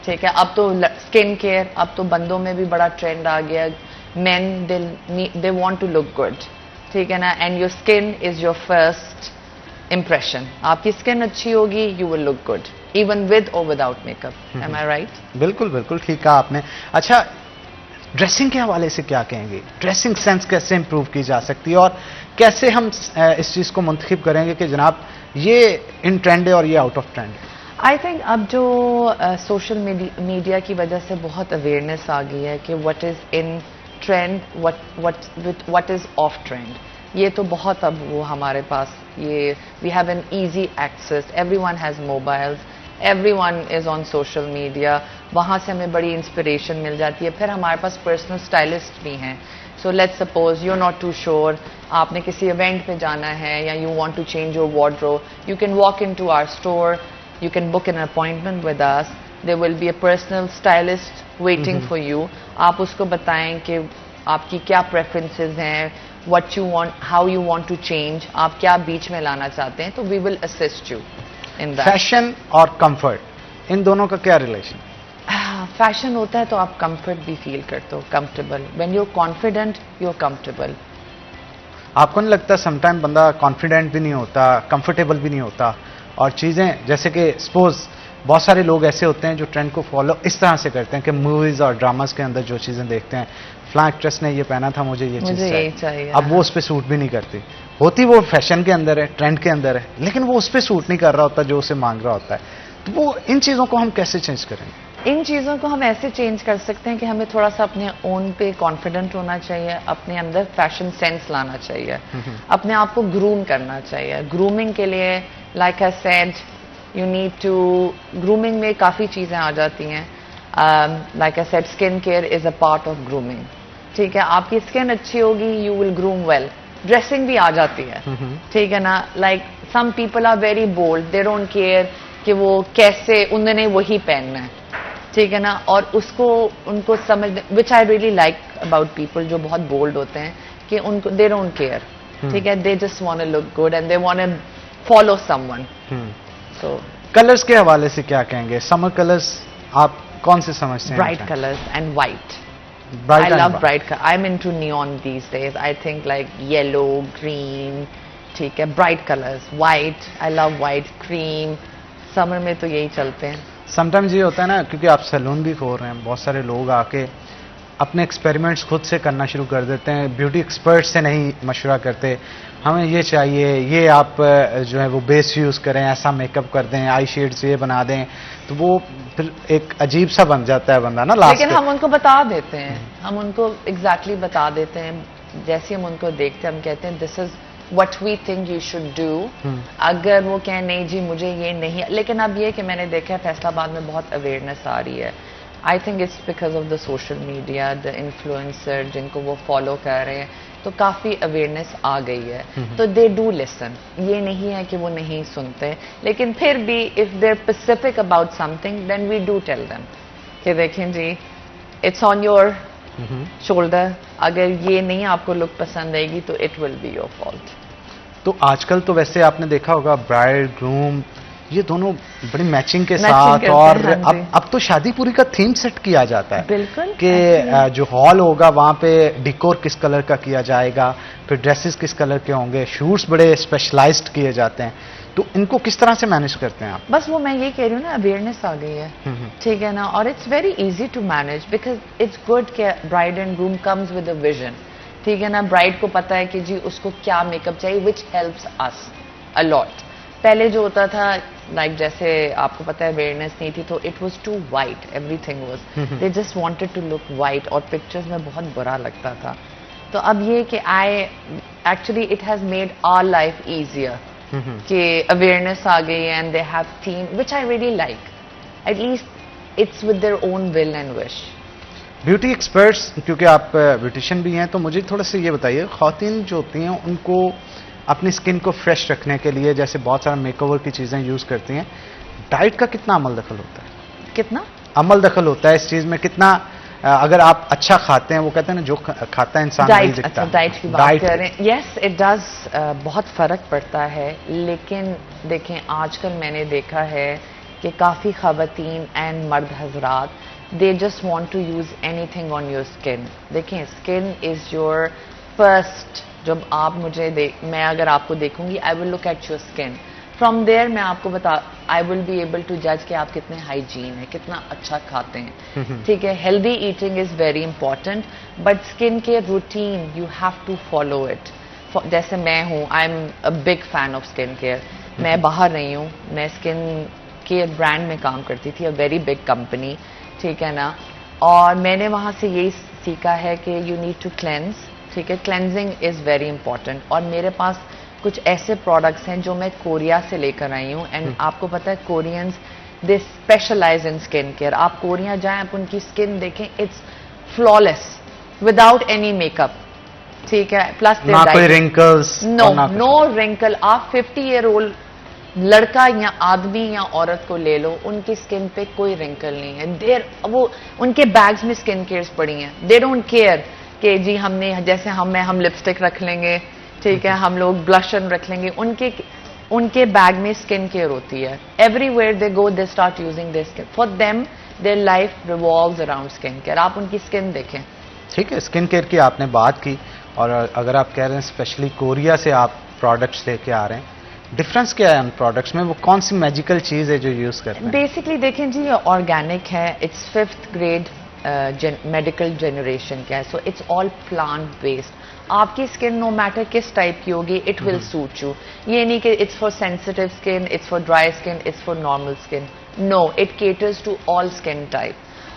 ठीक है। अब तो स्किन केयर, अब तो बंदों में भी बड़ा ट्रेंड आ गया, men they want to look good, ठीक है ना, and your skin is your first impression. आपकी स्किन अच्छी होगी you will look good even with or without makeup. Am I right? बिल्कुल बिल्कुल ठीक कहा आपने। अच्छा, ड्रेसिंग के हवाले से क्या कहेंगे? ड्रेसिंग सेंस कैसे इंप्रूव की जा सकती है और कैसे हम इस चीज को मुंतखब करेंगे कि जनाब ये इन ट्रेंड है और ये आउट ऑफ ट्रेंड है? आई थिंक अब जो सोशल मीडिया की वजह से बहुत अवेयरनेस आ गई है कि what is in trend, what is off trend, ये तो बहुत अब वो हमारे पास ये we have an easy access, everyone has mobiles, everyone is on social media, वहाँ से हमें बड़ी इंस्पिरेशन मिल जाती है। फिर हमारे पास पर्सनल स्टाइलिस्ट भी हैं। So let's suppose you are not too sure, आपने किसी इवेंट पे जाना है या you want to change your wardrobe, you can walk into our store, you can book an appointment with us, there will be a personal stylist waiting for you. आप उसको बताएं कि आपकी क्या preferences हैं, what you want, how you want to change, आप क्या बीच में लाना चाहते हैं, तो we will assist you in that. Fashion और कंफर्ट, इन दोनों का क्या रिलेशन? फैशन होता है तो आप कंफर्ट भी फील करते हो, comfortable. When you are confident you are comfortable, आपको नहीं लगता समटाइम बंदा कॉन्फिडेंट भी नहीं होता, कंफर्टेबल भी नहीं होता, और चीज़ें जैसे कि सपोज बहुत सारे लोग ऐसे होते हैं जो ट्रेंड को फॉलो इस तरह से करते हैं कि मूवीज़ और ड्रामास के अंदर जो चीज़ें देखते हैं, फ्लां एक्ट्रेस ने ये पहना था, मुझे ये चीज़ चाहिए, अब वो उस पर सूट भी नहीं करती होती, वो फैशन के अंदर है, ट्रेंड के अंदर है, लेकिन वो उस पर सूट नहीं कर रहा होता जो उसे मांग रहा होता है। तो वो इन चीज़ों को हम कैसे चेंज करेंगे? इन चीज़ों को हम ऐसे चेंज कर सकते हैं कि हमें थोड़ा सा अपने ओन पे कॉन्फिडेंट होना चाहिए, अपने अंदर फैशन सेंस लाना चाहिए, अपने आप को ग्रूम करना चाहिए। ग्रूमिंग के लिए like I said you need to, grooming में काफ़ी चीज़ें आ जाती हैं। Like I said skin care is a part of grooming. ठीक है, आपकी स्किन अच्छी होगी, you will groom well. Dressing भी आ जाती है, ठीक है ना। Like some people are very bold, they don't care कि वो कैसे, उन्होंने वही पहनना है, ठीक है ना। और उसको उनको समझ, which I really like about people जो बहुत बोल्ड होते हैं कि उनको दे डोंट केयर, ठीक है, they just want to look good and they want to follow someone. So colours के हवाले से क्या कहेंगे? समर कलर्स आप कौन से समझते हैं? Bright colours and white. Bright I and love white. bright color. I'm into neon these days. I think like yellow, green, ठीक है, bright colors, white. I love white, cream. Summer में तो यही चलते हैं। समटाइम्स ये होता है ना, क्योंकि आप सैलून भी खोल रहे हैं, बहुत सारे लोग आके अपने एक्सपेरिमेंट्स खुद से करना शुरू कर देते हैं, ब्यूटी एक्सपर्ट से नहीं मशवरा करते, हमें ये चाहिए, ये आप जो है वो बेस यूज़ करें, ऐसा मेकअप कर दें, आई शेड्स ये बना दें, तो वो फिर एक अजीब सा बन जाता है बंदा ना लास्ट। लेकिन हम उनको बता देते हैं, हम उनको एग्जैक्टली बता देते हैं, जैसे हम उनको देखते हैं हम कहते हैं this is what we think you should do। अगर वो कहें नहीं जी मुझे ये नहीं, लेकिन अब ये कि मैंने देखा है फैसलाबाद में बहुत अवेयरनेस आ रही है। I think it's because of the social media, the influencer जिनको वो फॉलो कर रहे हैं, तो काफ़ी अवेयरनेस आ गई है, तो दे डू लिसन। ये नहीं है कि वो नहीं सुनते, लेकिन फिर भी if they're specific about something then we do tell them कि देखें जी इट्स ऑन योर शोल्डर, अगर ये नहीं आपको लुक पसंद आएगी तो it will be your fault. तो आजकल तो वैसे आपने देखा होगा ब्राइड ग्रूम ये दोनों बड़ी मैचिंग के साथ, और अब तो शादी पूरी का थीम सेट किया जाता है, बिल्कुल, कि जो हॉल होगा वहाँ पे डिकोर किस कलर का किया जाएगा, फिर ड्रेसेस किस कलर के होंगे, शूट्स बड़े स्पेशलाइज्ड किए जाते हैं, तो इनको किस तरह से मैनेज करते हैं आप? बस वो मैं ये कह रही हूँ ना, अवेयरनेस आ गई है, ठीक है ना, और it's very easy to manage because it's good कि bride and groom comes with a vision, ठीक है ना। ब्राइड को पता है कि जी उसको क्या मेकअप चाहिए, which helps us a lot. पहले जो होता था लाइक जैसे आपको पता है अवेयरनेस नहीं थी, तो it was too white, everything was, they just wanted to look white, और पिक्चर्स में बहुत बुरा लगता था। तो अब ये कि actually it has made our life easier कि अवेयरनेस आ गई है and they have theme which I really like, at least it's with their own will and wish. Beauty experts, क्योंकि आप ब्यूटिशियन भी हैं, तो मुझे थोड़ा सा ये बताइए, ख़वातीन जो होती हैं उनको अपनी स्किन को फ्रेश रखने के लिए जैसे बहुत सारा मेकओवर की चीज़ें यूज़ करती हैं, डाइट का कितना अमल दखल होता है? कितना अमल दखल होता है इस चीज़ में? कितना अगर आप अच्छा खाते हैं, वो कहते हैं ना जो खाता है इंसान नहीं दिखता। अच्छा, डाइट की बात कर रहे हैं, यस इट डज, बहुत फ़र्क पड़ता है, लेकिन देखें आजकल मैंने देखा है कि काफ़ी ख़वातीन एंड मर्द हजरात they just want to use anything on your skin. देखें स्किन इज़ योर फर्स्ट, जब आप मुझे मैं अगर आपको देखूंगी I will look at your skin, from there मैं आपको I will be able to जज कि आप कितने हाइजीन है, कितना अच्छा खाते हैं, ठीक है। Healthy eating is very important, but skin care routine you have to follow it. जैसे मैं हूँ, I am a big fan of skin care, मैं बाहर रही हूँ, मैं स्किन केयर ब्रांड में काम करती थी, अ वेरी बिग कंपनी, ठीक है ना, और मैंने वहाँ से यही सीखा है कि यू नीड टू क्लेंस, ठीक है, क्लेंजिंग इज़ वेरी इंपॉर्टेंट। और मेरे पास कुछ ऐसे प्रोडक्ट्स हैं जो मैं कोरिया से लेकर आई हूँ, एंड आपको पता है कोरियंस दे स्पेशलाइज इन स्किन केयर। आप कोरिया जाएं, आप उनकी स्किन देखें, it's flawless without any makeup, ठीक है, प्लस ना कोई रिंकल्स, नो रिंकल। आप 50 ईयर ओल्ड लड़का या आदमी या औरत को ले लो, उनकी स्किन पे कोई रिंकल नहीं है, देर वो उनके बैग्स में स्किन केयर्स पड़ी हैं, दे डोंट केयर कि जी हमने जैसे हम लिपस्टिक रख लेंगे, ठीक है, हम लोग ब्लशन रख लेंगे, उनके बैग में स्किन केयर होती है। Everywhere they go they start using this skin, for them their life revolves around skin care. आप उनकी स्किन देखें। ठीक है, स्किन केयर की आपने बात की, और अगर आप कह रहे हैं स्पेशली कोरिया से आप प्रोडक्ट्स लेके आ रहे हैं, डिफरेंस क्या है उन प्रोडक्ट्स में? वो कौन सी मैजिकल चीज़ है जो यूज़ करते हैं? बेसिकली देखें जी, ऑर्गेनिक है, it's 5th grade medical generation का है, so it's all plant based. आपकी स्किन नो मैटर किस टाइप की होगी, इट विल सूट यू. ये नहीं कि it's for sensitive skin, it's for dry skin, it's for normal skin. No, it caters to all skin type.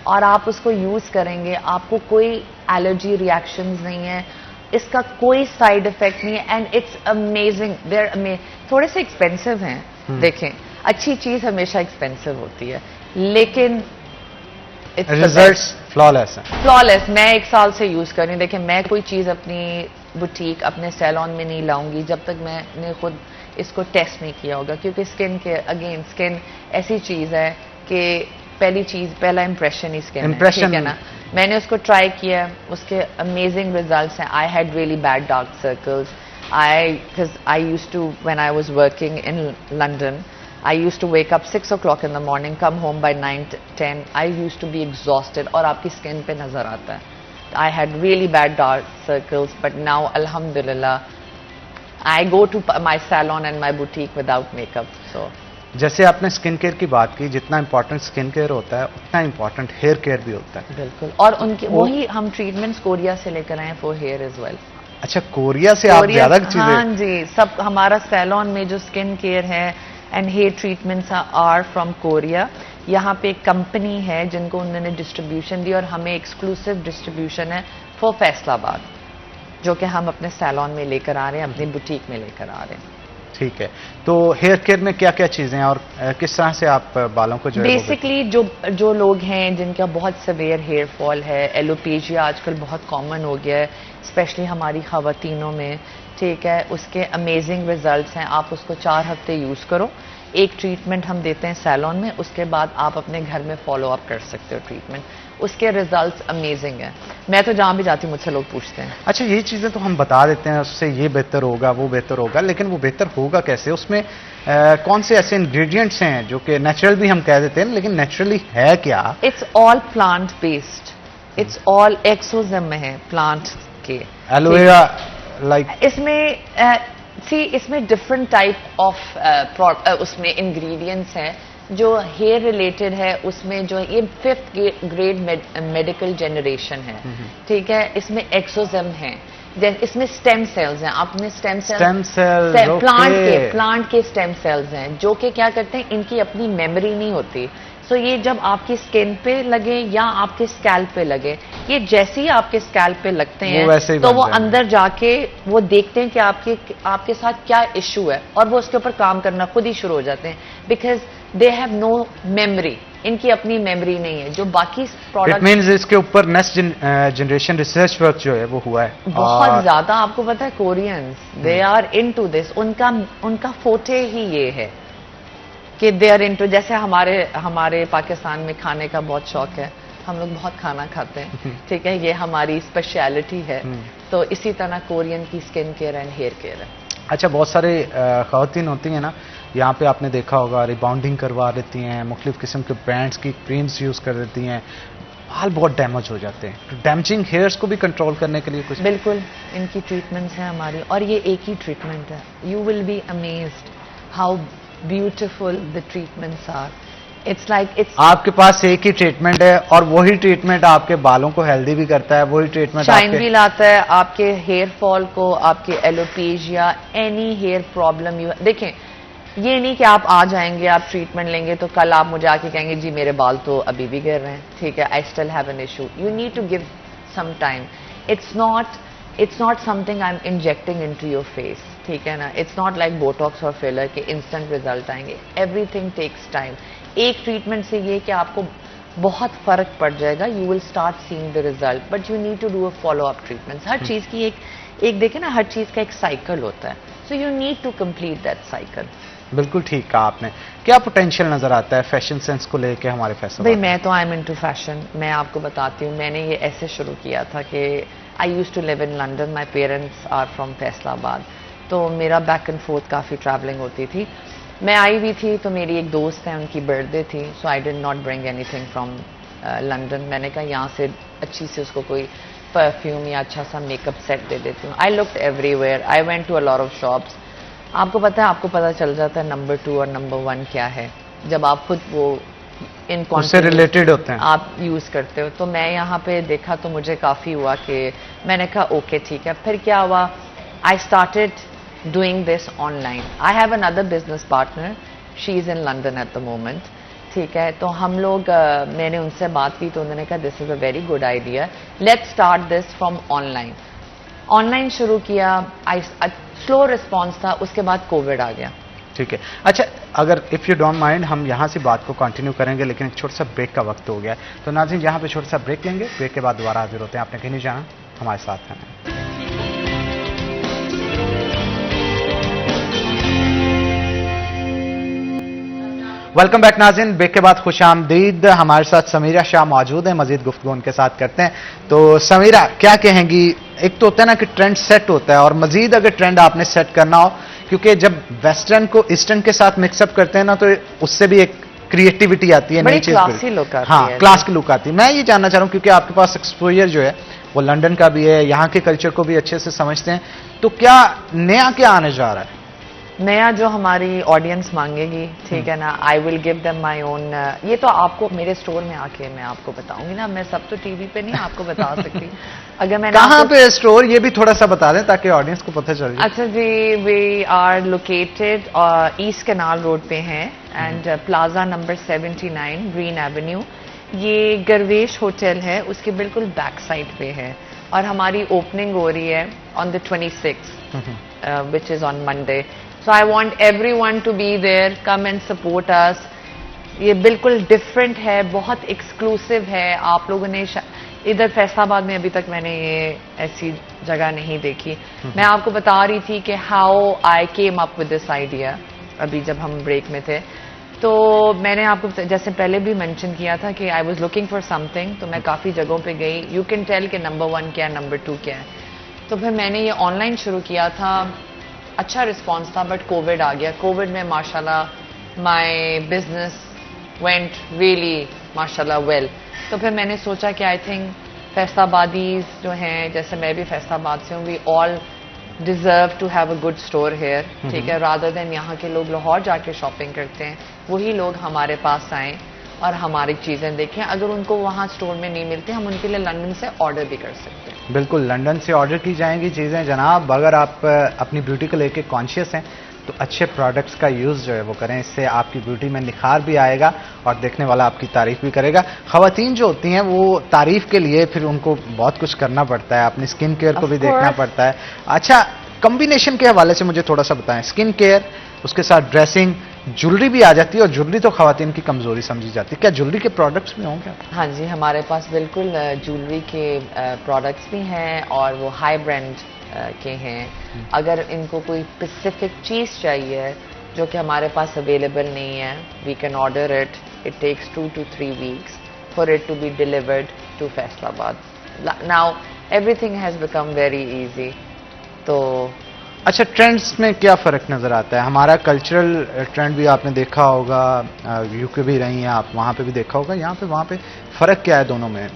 और आप उसको यूज करेंगे, आपको कोई एलर्जी रिएक्शंस नहीं है, इसका कोई साइड इफेक्ट नहीं है, एंड इट्स अमेजिंग. देयर थोड़े से एक्सपेंसिव हैं, देखें अच्छी चीज हमेशा एक्सपेंसिव होती है, लेकिन रिजल्ट्स फ्लॉलेस हैं. फ्लॉलेस. मैं 1 साल से यूज कर रही हूँ. देखिए, मैं कोई चीज अपनी बुटीक, अपने सैलून में नहीं लाऊंगी जब तक मैंने खुद इसको टेस्ट नहीं किया होगा, क्योंकि स्किन के अगेन स्किन ऐसी चीज है कि पहला इंप्रेशन ही स्किन है, ठीक है ना. मैंने उसको ट्राई किया, उसके अमेजिंग रिजल्ट्स हैं. I had really bad dark circles. Because I used to, when I was working in London, I used to wake up 6 o'clock in the morning, come home by 9, 10. I used to be exhausted, और आपकी skin पे नजर आता है. I had really bad dark circles, but now, alhamdulillah, I go to my salon and my boutique without makeup. So, जैसे आपने skin care की बात की, जितना इंपॉर्टेंट स्किन केयर होता है उतना इंपॉर्टेंट हेयर केयर भी होता है. बिल्कुल. और उनके वही हम ट्रीटमेंट्स कोरिया से लेकर आए फॉर हेयर एज वेल. अच्छा, कोरिया से आप ज्यादा चीजें? हाँ जी, सब हमारा सैलून में जो स्किन केयर है and hair treatments are from Korea. यहाँ पे एक कंपनी है जिनको उन्होंने डिस्ट्रीब्यूशन दी, और हमें एक्सक्लूसिव डिस्ट्रीब्यूशन है फॉर फैसलाबाद, जो कि हम अपने सैलून में लेकर आ रहे हैं, अपनी बुटीक में लेकर आ रहे हैं. ठीक है. तो हेयर केयर में क्या क्या चीजें हैं और किस तरह से आप बालों को जो बेसिकली जो लोग हैं जिनका बहुत सवेयर हेयर फॉल है, एलोपेशिया आजकल बहुत कॉमन हो गया है, स्पेशली हमारी खवातीनों में, ठीक है, उसके अमेजिंग रिजल्ट्स हैं. आप उसको 4 हफ्ते यूज करो. एक ट्रीटमेंट हम देते हैं सैलून में, उसके बाद आप अपने घर में फॉलो अप कर सकते हो ट्रीटमेंट. उसके रिजल्ट्स अमेजिंग हैं. मैं तो जहां भी जाती हूं मुझसे लोग पूछते हैं. अच्छा, ये चीजें तो हम बता देते हैं, उससे ये बेहतर होगा, वो बेहतर होगा, लेकिन वो बेहतर होगा कैसे? उसमें कौन से ऐसे इंग्रेडिएंट्स हैं जो कि नेचुरल भी हम कह देते हैं, लेकिन नेचुरली है क्या? It's all plant based. It's all exosome में है, प्लांट के. एलोवेरा लाइक इसमें डिफरेंट टाइप ऑफ उसमें इंग्रेडिएंट्स हैं जो हेयर रिलेटेड है. उसमें जो ये 5th ग्रेड मेडिकल जनरेशन है, ठीक है. इसमें एक्सोजम है, इसमें स्टेम सेल्स हैं. आपने स्टेम सेल्स प्लांट के स्टेम सेल्स हैं, जो कि क्या करते हैं, इनकी अपनी मेमोरी नहीं होती. सो ये जब आपकी स्किन पे लगे या आपके स्कैल्प पे लगे, ये जैसे ही आपके स्कैल्प पे लगते हैं तो वो अंदर जाके वो देखते हैं कि आपके साथ क्या इश्यू है, और वो उसके ऊपर काम करना खुद ही शुरू हो जाते हैं. Because they have no memory, इनकी अपनी मेमोरी नहीं है. जो बाकी प्रोडक्ट मींस इसके ऊपर नेक्स्ट जनरेशन रिसर्च वर्क जो है वो हुआ है बहुत ज्यादा. आपको पता है Koreans, they are into this. उनका फोटे ही ये है कि दे आर इनटू. जैसे हमारे पाकिस्तान में खाने का बहुत शौक है, हम लोग बहुत खाना खाते हैं, ठीक है, ये हमारी स्पेशलिटी है. तो इसी तरह कोरियन की skin care and hair care है. अच्छा, बहुत सारे खवातीन होती हैं ना, यहाँ पे आपने देखा होगा, रिबाउंडिंग करवा देती हैं, मुख्तलिफ किस्म के ब्रांड्स की क्रीम्स यूज़ कर देती हैं, बाल बहुत डैमेज हो जाते हैं. तो डैमेजिंग हेयर्स को भी कंट्रोल करने के लिए कुछ? बिल्कुल, इनकी ट्रीटमेंट्स हैं हमारी, और ये एक ही ट्रीटमेंट है. You will be amazed how beautiful the treatments are. It's like आपके पास एक ही ट्रीटमेंट है, और वही ट्रीटमेंट आपके बालों को हेल्दी भी करता है, वही ट्रीटमेंट शाइन भी लाता है, आपके हेयर फॉल को, आपके alopecia, any hair problem you. देखें, ये नहीं कि आप आ जाएंगे, आप ट्रीटमेंट लेंगे तो कल आप मुझे आके कहेंगे जी मेरे बाल तो अभी भी गिर रहे हैं, ठीक है, I still have an issue. You need to give some time. It's not something I am injecting into your face, ठीक है ना. इट्स नॉट लाइक बोटॉक्स और फिलर के इंस्टेंट रिजल्ट आएंगे. Everything takes time. एक ट्रीटमेंट से ये कि आपको बहुत फर्क पड़ जाएगा, you will start seeing the result, but you need to do a follow up treatments. हर चीज की एक देखे ना, हर चीज का एक साइकिल होता है. So you need to complete that cycle. बिल्कुल ठीक कहा आपने. क्या पोटेंशियल नजर आता है फैशन सेंस को लेके हमारे फैसले? भाई, मैं तो आई एम इनटू फैशन. मैं आपको बताती हूँ, मैंने ये ऐसे शुरू किया था कि I used to live in London, my parents are from Faisalabad, तो मेरा बैक एंड फोर्थ काफ़ी ट्रैवलिंग होती थी. मैं आई हुई थी तो मेरी एक दोस्त है, उनकी बर्थडे थी, so I did not bring anything from London. मैंने कहा यहाँ से अच्छी से उसको कोई परफ्यूम या अच्छा सा मेकअप सेट दे देती हूँ. I looked everywhere, I went to a lot of shops. आपको पता चल जाता है नंबर 2 और नंबर 1 क्या है जब आप खुद वो इन उससे रिलेटेड होते हैं आप यूज करते हो. तो मैं यहाँ पे देखा तो मुझे काफी हुआ कि मैंने कहा ओके ठीक है. फिर क्या हुआ, I started doing this online. I have another business partner, she is in London at the moment. ठीक है, तो हम लोग मैंने उनसे बात की तो उन्होंने कहा this is a very good idea, let's start this from online. Online शुरू किया, स्लो रिस्पॉन्स था. उसके बाद कोविड आ गया. ठीक है. अच्छा, अगर इफ़ यू डोंट माइंड हम यहाँ से बात को कंटिन्यू करेंगे, लेकिन एक छोटा सा ब्रेक का वक्त हो गया है. तो नाज़रीन यहाँ पे छोटा सा ब्रेक लेंगे, ब्रेक के बाद दोबारा हाजिर होते हैं. आपने कहीं नहीं जाना, हमारे साथ हैं. वेलकम बैक नाज़रीन. ब्रेक के बाद खुश आमदीद. हमारे साथ समीरा शाह मौजूद है, मजीद गुफ्तगू उनके साथ करते हैं. तो समीरा, क्या कहेंगी? एक तो होता है ना कि ट्रेंड सेट होता है, और मजीद अगर ट्रेंड आपने सेट करना हो, क्योंकि जब वेस्टर्न को ईस्टर्न के साथ मिक्सअप करते हैं ना, तो उससे भी एक क्रिएटिविटी आती है, बड़ी नई चीज. क्लासी लुक आती हाँ, है. क्लास की लुक आती है. मैं ये जानना चाह रहा हूँ, क्योंकि आपके पास एक्सपोजर जो है वो लंदन का भी है, यहाँ के कल्चर को भी अच्छे से समझते हैं. तो क्या नया क्या आने जा रहा है? नया जो हमारी ऑडियंस मांगेगी, ठीक है ना, I will give them my own. ये तो आपको मेरे स्टोर में आके मैं आपको बताऊंगी ना. मैं सब तो टीवी पे नहीं आपको बता सकती. अगर मैं कहाँ पे स्टोर, ये भी थोड़ा सा बता दें ताकि ऑडियंस को पता चल जाए. अच्छा जी, we are located East Canal Road पे हैं, and plaza number 79 Green Avenue. ये गर्वेश होटल है, उसके बिल्कुल बैक साइड पे है. और हमारी ओपनिंग हो रही है on the 26th which is on Monday. So I want everyone to be there, come and support us. ये बिल्कुल डिफरेंट है, बहुत एक्सक्लूसिव है. आप लोगों ने इधर फैसलाबाद में अभी तक मैंने ये ऐसी जगह नहीं देखी. मैं आपको बता रही थी कि how I came up with this idea अभी जब हम ब्रेक में थे. तो मैंने आपको जैसे पहले भी मेंशन किया था कि I was looking for something. तो मैं काफ़ी जगहों पे गई. यू कैन टेल कि नंबर 1 क्या है, नंबर 2 क्या है. तो फिर मैंने ये ऑनलाइन शुरू किया था. अच्छा रिस्पांस था, बट कोविड आ गया. कोविड में माशाल्लाह माय बिजनेस वेंट रियली माशाल्लाह वेल. तो फिर मैंने सोचा कि आई थिंक फैसलाबादीज जो हैं, जैसे मैं भी फैसलाबाद से हूँ, we all deserve to have a good store here. ठीक है, रादर देन यहाँ के लोग लाहौर जाके शॉपिंग करते हैं, वही लोग हमारे पास आएँ और हमारी चीज़ें देखें. अगर उनको वहाँ स्टोर में नहीं मिलती, हम उनके लिए लंदन से ऑर्डर भी कर सकते हैं. बिल्कुल, लंदन से ऑर्डर की जाएंगी चीज़ें जनाब. अगर आप अपनी ब्यूटी को लेके कॉन्शियस हैं तो अच्छे प्रोडक्ट्स का यूज़ जो है वो करें. इससे आपकी ब्यूटी में निखार भी आएगा और देखने वाला आपकी तारीफ भी करेगा. ख़वातीन जो होती हैं वो तारीफ के लिए फिर उनको बहुत कुछ करना पड़ता है, अपनी स्किन केयर को भी देखना पड़ता है. अच्छा, कॉम्बिनेशन के हवाले से मुझे थोड़ा सा बताएं. स्किन केयर, उसके साथ ड्रेसिंग, ज्वेलरी भी आ जाती है, और ज्वेलरी तो खवातीन की कमजोरी समझी जाती है. क्या ज्वेलरी के प्रोडक्ट्स भी होंगे? हाँ जी, हमारे पास बिल्कुल ज्वेलरी के प्रोडक्ट्स भी हैं, और वो हाई ब्रांड के हैं. अगर इनको कोई स्पेसिफिक चीज़ चाहिए जो कि हमारे पास अवेलेबल नहीं है, we can order it. It takes 2 to 3 weeks for it to be delivered to Faisalabad. Now everything has become very easy. तो अच्छा, ट्रेंड्स में क्या फ़र्क नज़र आता है? हमारा कल्चरल ट्रेंड भी आपने देखा होगा, यूके भी रही हैं आप, वहाँ पे भी देखा होगा. यहाँ पे वहाँ पे फ़र्क क्या है दोनों में?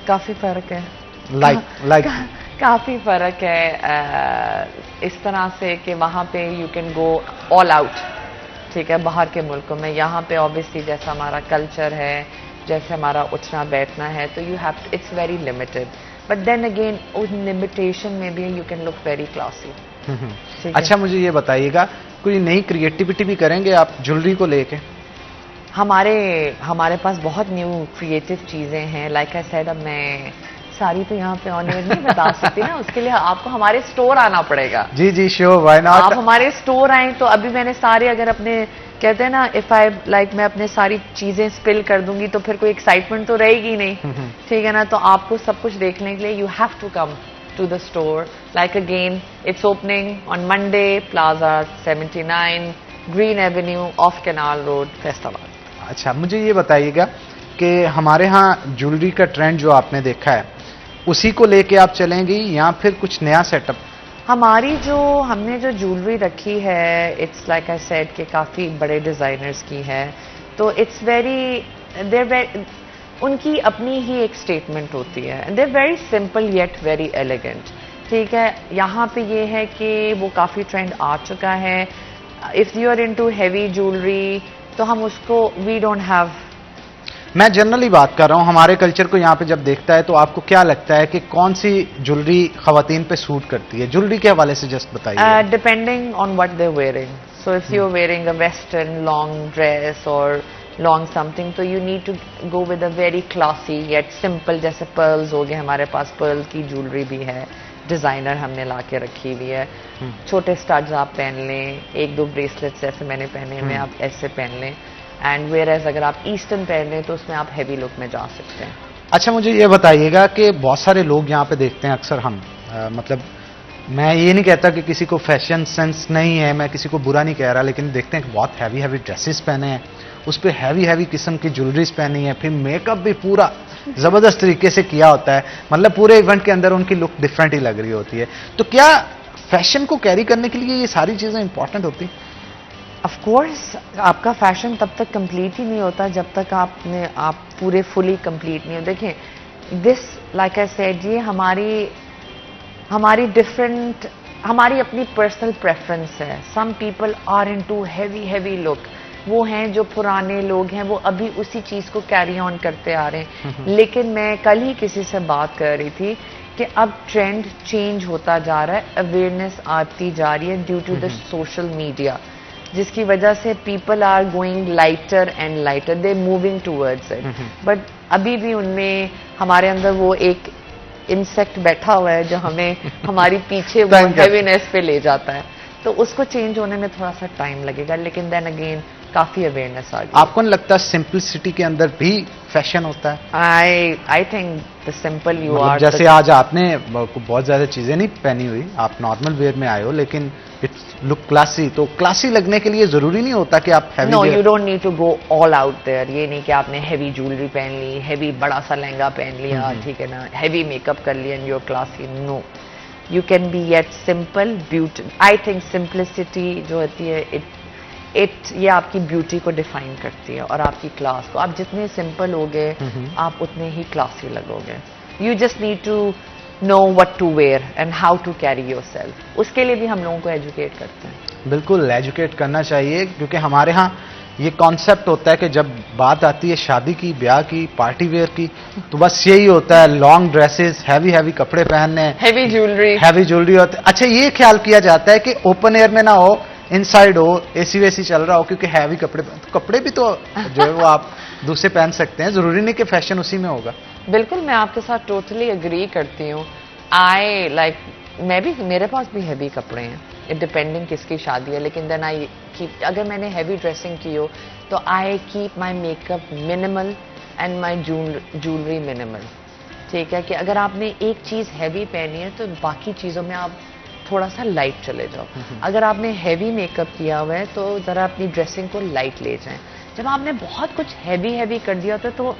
काफ़ी फ़र्क है. लाइक काफ़ी फ़र्क है इस तरह से कि वहाँ पे you can go all out. ठीक है, बाहर के मुल्कों में. यहाँ पे ऑब्वियसली जैसा हमारा कल्चर है, जैसे हमारा उठना बैठना है, तो you have, it's very limited. But then again उस लिमिटेशन में भी you can look very classy. अच्छा, मुझे ये बताइएगा, कोई नई क्रिएटिविटी भी करेंगे आप ज्वेलरी को लेके? हमारे पास बहुत न्यू क्रिएटिव चीज़ें हैं. लाइक आई सेड, अब मैं सारी तो यहाँ पे ऑन एयर नहीं बता सकती ना. उसके लिए आपको हमारे स्टोर आना पड़ेगा. जी जी, श्योर, व्हाई नॉट. आप हमारे स्टोर आए तो अभी मैंने सारे, अगर अपने कहते हैं ना, इफ आई लाइक मैं अपने सारी चीजें स्पिल कर दूंगी तो फिर कोई एक्साइटमेंट तो रहेगी नहीं. ठीक है ना. तो आपको सब कुछ देखने के लिए you have to come to the store. Like again, it's opening on Monday, Plaza 79, Green Avenue, off Canal Road, Faisalabad. अच्छा, मुझे ये बताइएगा कि हमारे यहाँ ज्वेलरी का ट्रेंड जो आपने देखा है, उसी को लेके आप चलेंगी या फिर कुछ नया सेटअप? हमने जो ज्वेलरी रखी है, इट्स लाइक आई सेड कि काफ़ी बड़े डिज़ाइनर्स की है. तो इट्स वेरी उनकी अपनी ही एक स्टेटमेंट होती है and they very simple yet very elegant. ठीक है, यहाँ पे ये है कि वो काफ़ी ट्रेंड आ चुका है। If you are into heavy jewellery तो हम उसको वी डोंट हैव। मैं जनरली बात कर रहा हूं, हमारे कल्चर को यहाँ पे जब देखता है तो आपको क्या लगता है कि कौन सी ज्वेलरी खवातीन पे सूट करती है? ज्वेलरी के हवाले से जस्ट बताइए। Depending on what they wearing. So if you are wearing a western long dress और लॉन्ग समथिंग तो you need to go with a very classy yet simple, जैसे पर्ल्स हो गए, हमारे पास पर्ल की ज्वेलरी भी है, डिजाइनर हमने ला के रखी हुई है। छोटे स्टड्स आप पहन लें, एक दो ब्रेसलेट्स ऐसे मैंने पहने हुए, आप ऐसे पहन लें। एंड वेयर एज अगर आप ईस्टर्न पहन लें तो उसमें आप हैवी लुक में जा सकते हैं। अच्छा, मुझे ये बताइएगा कि बहुत सारे लोग यहाँ पे देखते हैं अक्सर हम मतलब मैं ये नहीं कहता कि किसी को फैशन सेंस नहीं है, मैं किसी को बुरा नहीं कह रहा, लेकिन देखते हैं कि बहुत हैवी हैवी ड्रेसेस पहने हैं, उस पर हैवी हैवी किस्म की ज्वेलरीज पहनी है, फिर मेकअप भी पूरा जबरदस्त तरीके से किया होता है, मतलब पूरे इवेंट के अंदर उनकी लुक डिफरेंट ही लग रही होती है। तो क्या फैशन को कैरी करने के लिए ये सारी चीजें इंपॉर्टेंट होती हैं? ऑफ कोर्स, आपका फैशन तब तक कंप्लीट ही नहीं होता जब तक आप पूरे फुली कंप्लीट नहीं हो। देखें, दिस लाइक आई सेड, ये हमारी डिफरेंट, हमारी अपनी पर्सनल प्रेफरेंस है। Some people are into heavy heavy look, वो हैं जो पुराने लोग हैं, वो अभी उसी चीज को कैरी ऑन करते आ रहे हैं। लेकिन मैं कल ही किसी से बात कर रही थी कि अब ट्रेंड चेंज होता जा रहा है, अवेयरनेस आती जा रही है due to the social media, जिसकी वजह से people are going lighter and lighter, they moving towards it. But अभी भी उनमें हमारे अंदर वो एक इंसेक्ट बैठा हुआ है जो हमें हमारी पीछे वो हैवीनेस पे ले जाता है, तो उसको चेंज होने में थोड़ा सा टाइम लगेगा, लेकिन देन अगेन काफी अवेयरनेस आ गई। आपको नहीं लगता सिंपलिसिटी के अंदर भी फैशन होता है? I think the simple you are, जैसे आज आपने बहुत ज्यादा चीजें नहीं पहनी हुई, आप नॉर्मल वेयर में आए हो, लेकिन इट्स लुक क्लासी। तो क्लासी लगने के लिए जरूरी नहीं होता कि आप heavy. No, you don't need to go all out there. ये नहीं कि आपने हैवी ज्वेलरी पहन ली, हैवी बड़ा सा लहंगा पहन लिया, ठीक है ना, हैवी मेकअप कर लिया and you are classy. No, you can be yet simple beauty. I think simplicity जो होती है ये आपकी ब्यूटी को डिफाइन करती है और आपकी क्लास को। आप जितने सिंपल होगे आप उतने ही क्लासी लगोगे। You just need to know what to wear and how to carry yourself. उसके लिए भी हम लोगों को एजुकेट करते हैं। बिल्कुल एजुकेट करना चाहिए, क्योंकि हमारे यहाँ ये कॉन्सेप्ट होता है कि जब बात आती है शादी की, ब्याह की, पार्टी वेयर की, तो बस यही होता है, लॉन्ग ड्रेसेस, हैवी हैवी कपड़े पहनने, हैवी ज्वेलरी होती है। अच्छा, ये ख्याल किया जाता है कि ओपन एयर में ना हो, इनसाइड हो, एसी वेसी चल रहा हो, क्योंकि हैवी कपड़े भी तो जो है वो आप दूसरे पहन सकते हैं, जरूरी नहीं कि फैशन उसी में होगा। बिल्कुल, मैं आपके साथ टोटली एग्री करती हूँ। मेरे पास भी हैवी कपड़े हैं, इट डिपेंडिंग किसकी शादी है, लेकिन देन आई कीप, अगर मैंने हैवी ड्रेसिंग की हो तो I keep my makeup minimal and my jewellery minimal. ठीक है, कि अगर आपने एक चीज़ हैवी पहनी है तो बाकी चीज़ों में आप थोड़ा सा लाइट चले जाओ। अगर आपने हैवी मेकअप किया हुआ है तो ज़रा अपनी ड्रेसिंग को लाइट ले जाएं। जब आपने बहुत कुछ हैवी कर दिया होता है तो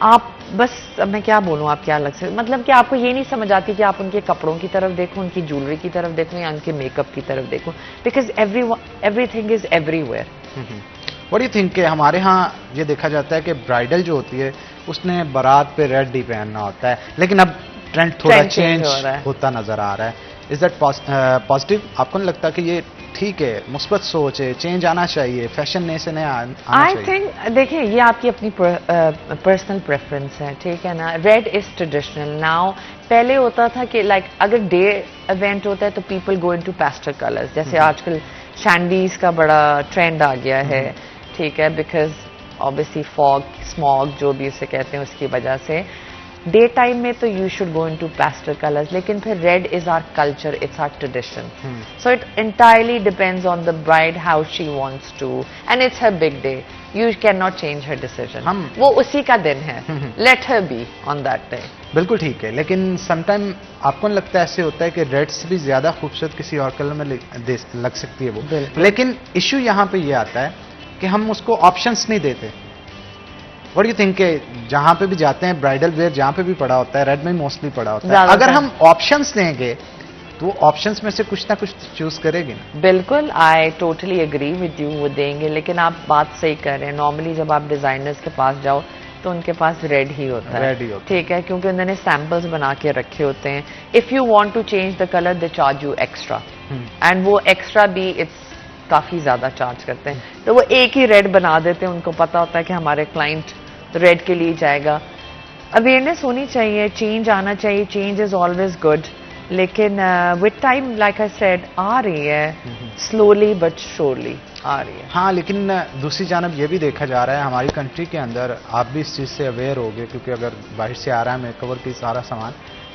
आप बस, अब मैं क्या बोलूँ, आप क्या लग सकते, मतलब कि आपको ये नहीं समझ आती कि आप उनके कपड़ों की तरफ देखो, उनकी ज्वेलरी की तरफ देखो या उनके मेकअप की तरफ देखो, because everything is everywhere. What do think? हमारे यहाँ ये देखा जाता है कि ब्राइडल जो होती है उसने बारात पे रेड ही पहनना होता है, लेकिन अब ट्रेंड थोड़ा चेंज होता नजर आ रहा है। Is that positive? आपको नहीं लगता कि ये ठीक है, मुस्बत सोच है, चेंज आना चाहिए, फैशन नए से नया आना चाहिए? आई थिंक, देखिए, ये आपकी अपनी पर्सनल प्रेफरेंस है, ठीक है ना। Red is traditional now. पहले होता था कि लाइक अगर डे इवेंट होता है तो people go into pastel colours, जैसे आजकल शैंडीज का बड़ा ट्रेंड आ गया है, ठीक है, बिकॉज ऑब्वियसली फॉग, स्मॉग जो भी उसे कहते हैं उसकी वजह से। डे टाइम में तो you should go into pastel colours, लेकिन फिर red is our culture, it's our tradition, so it entirely depends on the bride how she wants to, and it's her big day, you can not change her decision. वो उसी का दिन है, let her be on that day. बिल्कुल ठीक है, लेकिन sometime आपको नहीं लगता ऐसे होता है कि रेड से भी ज्यादा खूबसूरत किसी और कलर में लग सकती है वो? लेकिन इश्यू यहाँ पे ये आता है कि हम उसको ऑप्शंस नहीं देते। What do you think? जहां पे भी जाते हैं ब्राइडल वेयर जहां पे भी पड़ा होता है, रेड में मोस्टली पड़ा होता है, अगर हम ऑप्शंस देंगे तो वो ऑप्शंस में से कुछ ना कुछ चूज करेगी ना। बिल्कुल, I totally agree with you, वो देंगे, लेकिन आप बात सही कर रहे हैं। नॉर्मली जब आप डिजाइनर्स के पास जाओ तो उनके पास रेड ही होता है। रेड ही होता है। ठीक है, क्योंकि उन्होंने सैंपल्स बना के रखे होते हैं। If you want to change the colour they charge you extra, and वो एक्स्ट्रा भी इट्स काफी ज्यादा चार्ज करते हैं। तो वो एक ही रेड बना देते हैं, उनको पता होता है कि हमारे क्लाइंट रेड के लिए जाएगा। अवेयरनेस होनी चाहिए, चेंज आना चाहिए, चेंज इज ऑलवेज गुड, लेकिन with time like I said आ रही है, स्लोली बट श्योरली आ रही है। हाँ, लेकिन दूसरी जानब ये भी देखा जा रहा है हमारी कंट्री के अंदर, आप भी इस चीज़ से अवेयर होगे, क्योंकि अगर बाहर से आ रहा है मेकओवर की सारा सामान,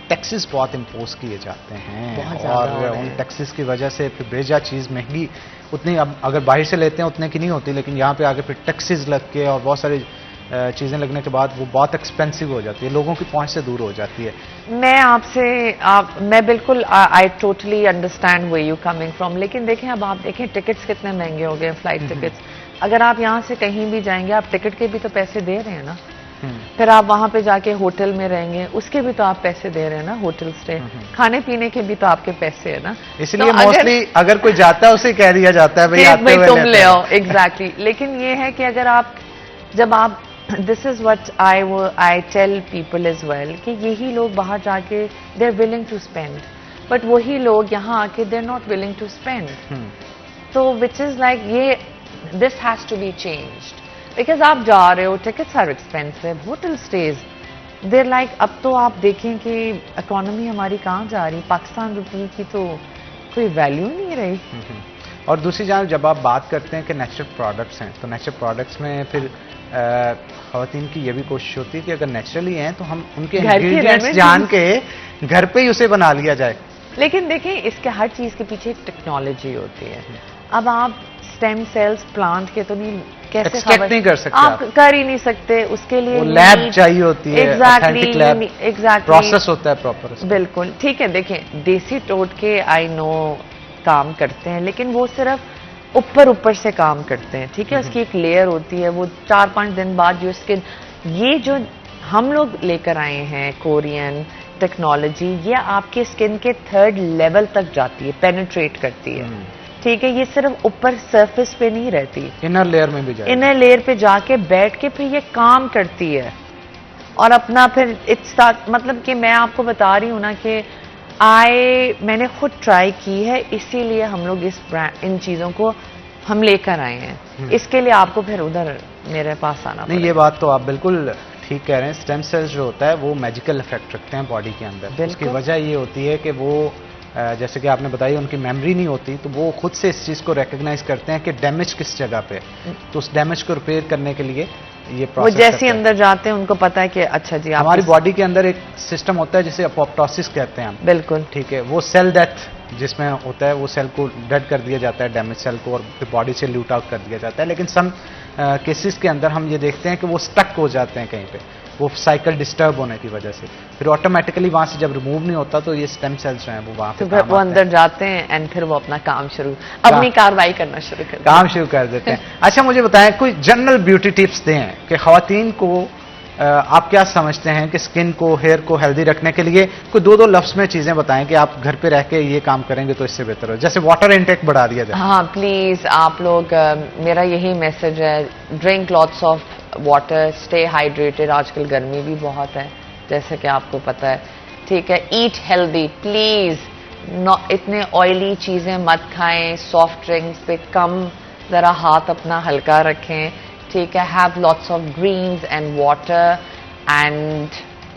टैक्सेस बहुत इम्पोज किए जाते हैं और उन टैक्सेस की वजह से फिर बेजा चीज़ महंगी उतनी, अब अगर बाहर से लेते हैं उतने की नहीं होती, लेकिन यहाँ पे आगे फिर टैक्सेस लग के और बहुत सारी चीज़ें लगने के बाद वो बहुत एक्सपेंसिव हो जाती है, लोगों की पहुंच से दूर हो जाती है। मैं बिल्कुल I totally understand way you coming from, लेकिन देखें अब आप देखें टिकट्स कितने महंगे हो गए, फ्लाइट टिकट्स। अगर आप यहाँ से कहीं भी जाएंगे आप टिकट के भी तो पैसे दे रहे हैं ना, फिर आप वहां पे जाके होटल में रहेंगे उसके भी तो आप पैसे दे रहे हैं ना, होटल स्टे, खाने पीने के भी तो आपके पैसे है ना। इसलिए तो मोस्टली अगर कोई जाता है उसे कह दिया जाता है भाई आते हुए तुम ले आओ, एग्जैक्टली। लेकिन ये है कि अगर आप जब आप this is what I tell people is well कि यही लोग बाहर जाके they are willing to spend, but वही लोग यहाँ आके they are not willing to spend. तो विच इज लाइक ये this has to be changed, because आप जा रहे हो, tickets are expensive, hotel stays there like, अब तो आप देखें कि इकोनॉमी हमारी कहाँ जा रही, पाकिस्तान रुपये की तो कोई वैल्यू नहीं रही। और दूसरी जानब जब आप बात करते हैं कि नेचुरल प्रोडक्ट्स हैं, तो नेचुरल प्रोडक्ट्स में फिर ख़वातीन की ये भी कोशिश होती है कि अगर नेचुरली हैं तो हम उनके इंग्रेडिएंट्स जान के घर पे ही उसे बना लिया जाए। लेकिन देखें इसके हर चीज़ के पीछे एक टेक्नोलॉजी होती है। अब आप स्टेम सेल्स प्लांट के तो नहीं कैसे एक्सट्रैक्ट नहीं कर सकते, आप कर ही नहीं सकते, उसके लिए लैब चाहिए होती है, एग्जैक्टली प्रोसेस होता है प्रॉपर। बिल्कुल ठीक है। देखें देसी टोटके आई नो काम करते हैं, लेकिन वो सिर्फ ऊपर से काम करते हैं, ठीक है। उसकी एक लेयर होती है, वो 4-5 दिन बाद जो स्किन, ये जो हम लोग लेकर आए हैं कोरियन टेक्नोलॉजी, ये आपके स्किन के 3rd लेवल तक जाती है, पेनिट्रेट करती है, ठीक है। ये सिर्फ ऊपर सरफेस पे नहीं रहती, इनर लेयर में भी जाती है, इनर लेयर पे जाके बैठ के फिर ये काम करती है और अपना फिर इट्स मतलब कि मैं आपको बता रही हूँ ना कि मैंने खुद ट्राई की है, इसीलिए हम लोग इस इन चीज़ों को हम लेकर आए हैं। इसके लिए आपको फिर उधर मेरे पास आना नहीं, ये बात तो आप बिल्कुल ठीक कह रहे हैं। स्टेम सेल्स जो होता है वो मैजिकल इफेक्ट रखते हैं बॉडी के अंदर। उसकी वजह ये होती है कि वो जैसे कि आपने बताई उनकी मेमोरी नहीं होती, तो वो खुद से इस चीज़ को रिकग्नाइज करते हैं कि डैमेज किस जगह पे, तो उस डैमेज को रिपेयर करने के लिए ये प्रोसेस, वो जैसे अंदर जाते हैं उनको पता है कि अच्छा जी हमारी बॉडी के अंदर एक सिस्टम होता है जिसे अपोप्टोसिस कहते हैं हम। बिल्कुल ठीक है, वो सेल डेथ जिसमें होता है, वो सेल को डेड कर दिया जाता है, डैमेज सेल को, और फिर बॉडी से लूट आउट कर दिया जाता है। लेकिन सम केसेस के अंदर हम ये देखते हैं कि वो स्टक हो जाते हैं कहीं पे, वो साइकिल डिस्टर्ब होने की वजह से, फिर ऑटोमेटिकली वहां से जब रिमूव नहीं होता तो ये स्टेम सेल्स जो हैं वो वहां पे वो अंदर जाते हैं एंड फिर वो अपना काम अपनी कार्रवाई करना शुरू कर देते हैं। अच्छा, मुझे बताएं कोई जनरल ब्यूटी टिप्स दें कि खवातीन को आप क्या समझते हैं कि स्किन को, हेयर को हेल्दी रखने के लिए कोई 2 लफ्ज में चीजें बताएं कि आप घर पे रह के ये काम करेंगे तो इससे बेहतर हो, जैसे वाटर इनटेक बढ़ा दिया जाए। हाँ प्लीज आप लोग, मेरा यही मैसेज है, drink lots of water, stay hydrated. आजकल गर्मी भी बहुत है जैसे कि आपको पता है, ठीक है। ईट हेल्दी प्लीज, इतने ऑयली चीजें मत खाएं, सॉफ्ट ड्रिंक्स पे कम जरा हाथ अपना हल्का रखें, ठीक है। Have lots of greens and water and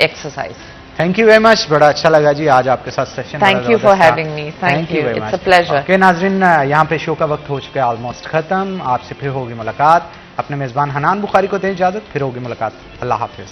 exercise. Thank you very much, बड़ा अच्छा लगा जी आज आपके साथ session. Thank you for having me, thank you, it's a pleasure. Okay नाज़रीन, यहाँ पे शो का वक्त हो चुका है ऑलमोस्ट खत्म। आपसे फिर होगी मुलाकात। अपने मेजबान हनान बुखारी को दें इजाजत, फिर होगी मुलाकात। अल्लाह हाफिज।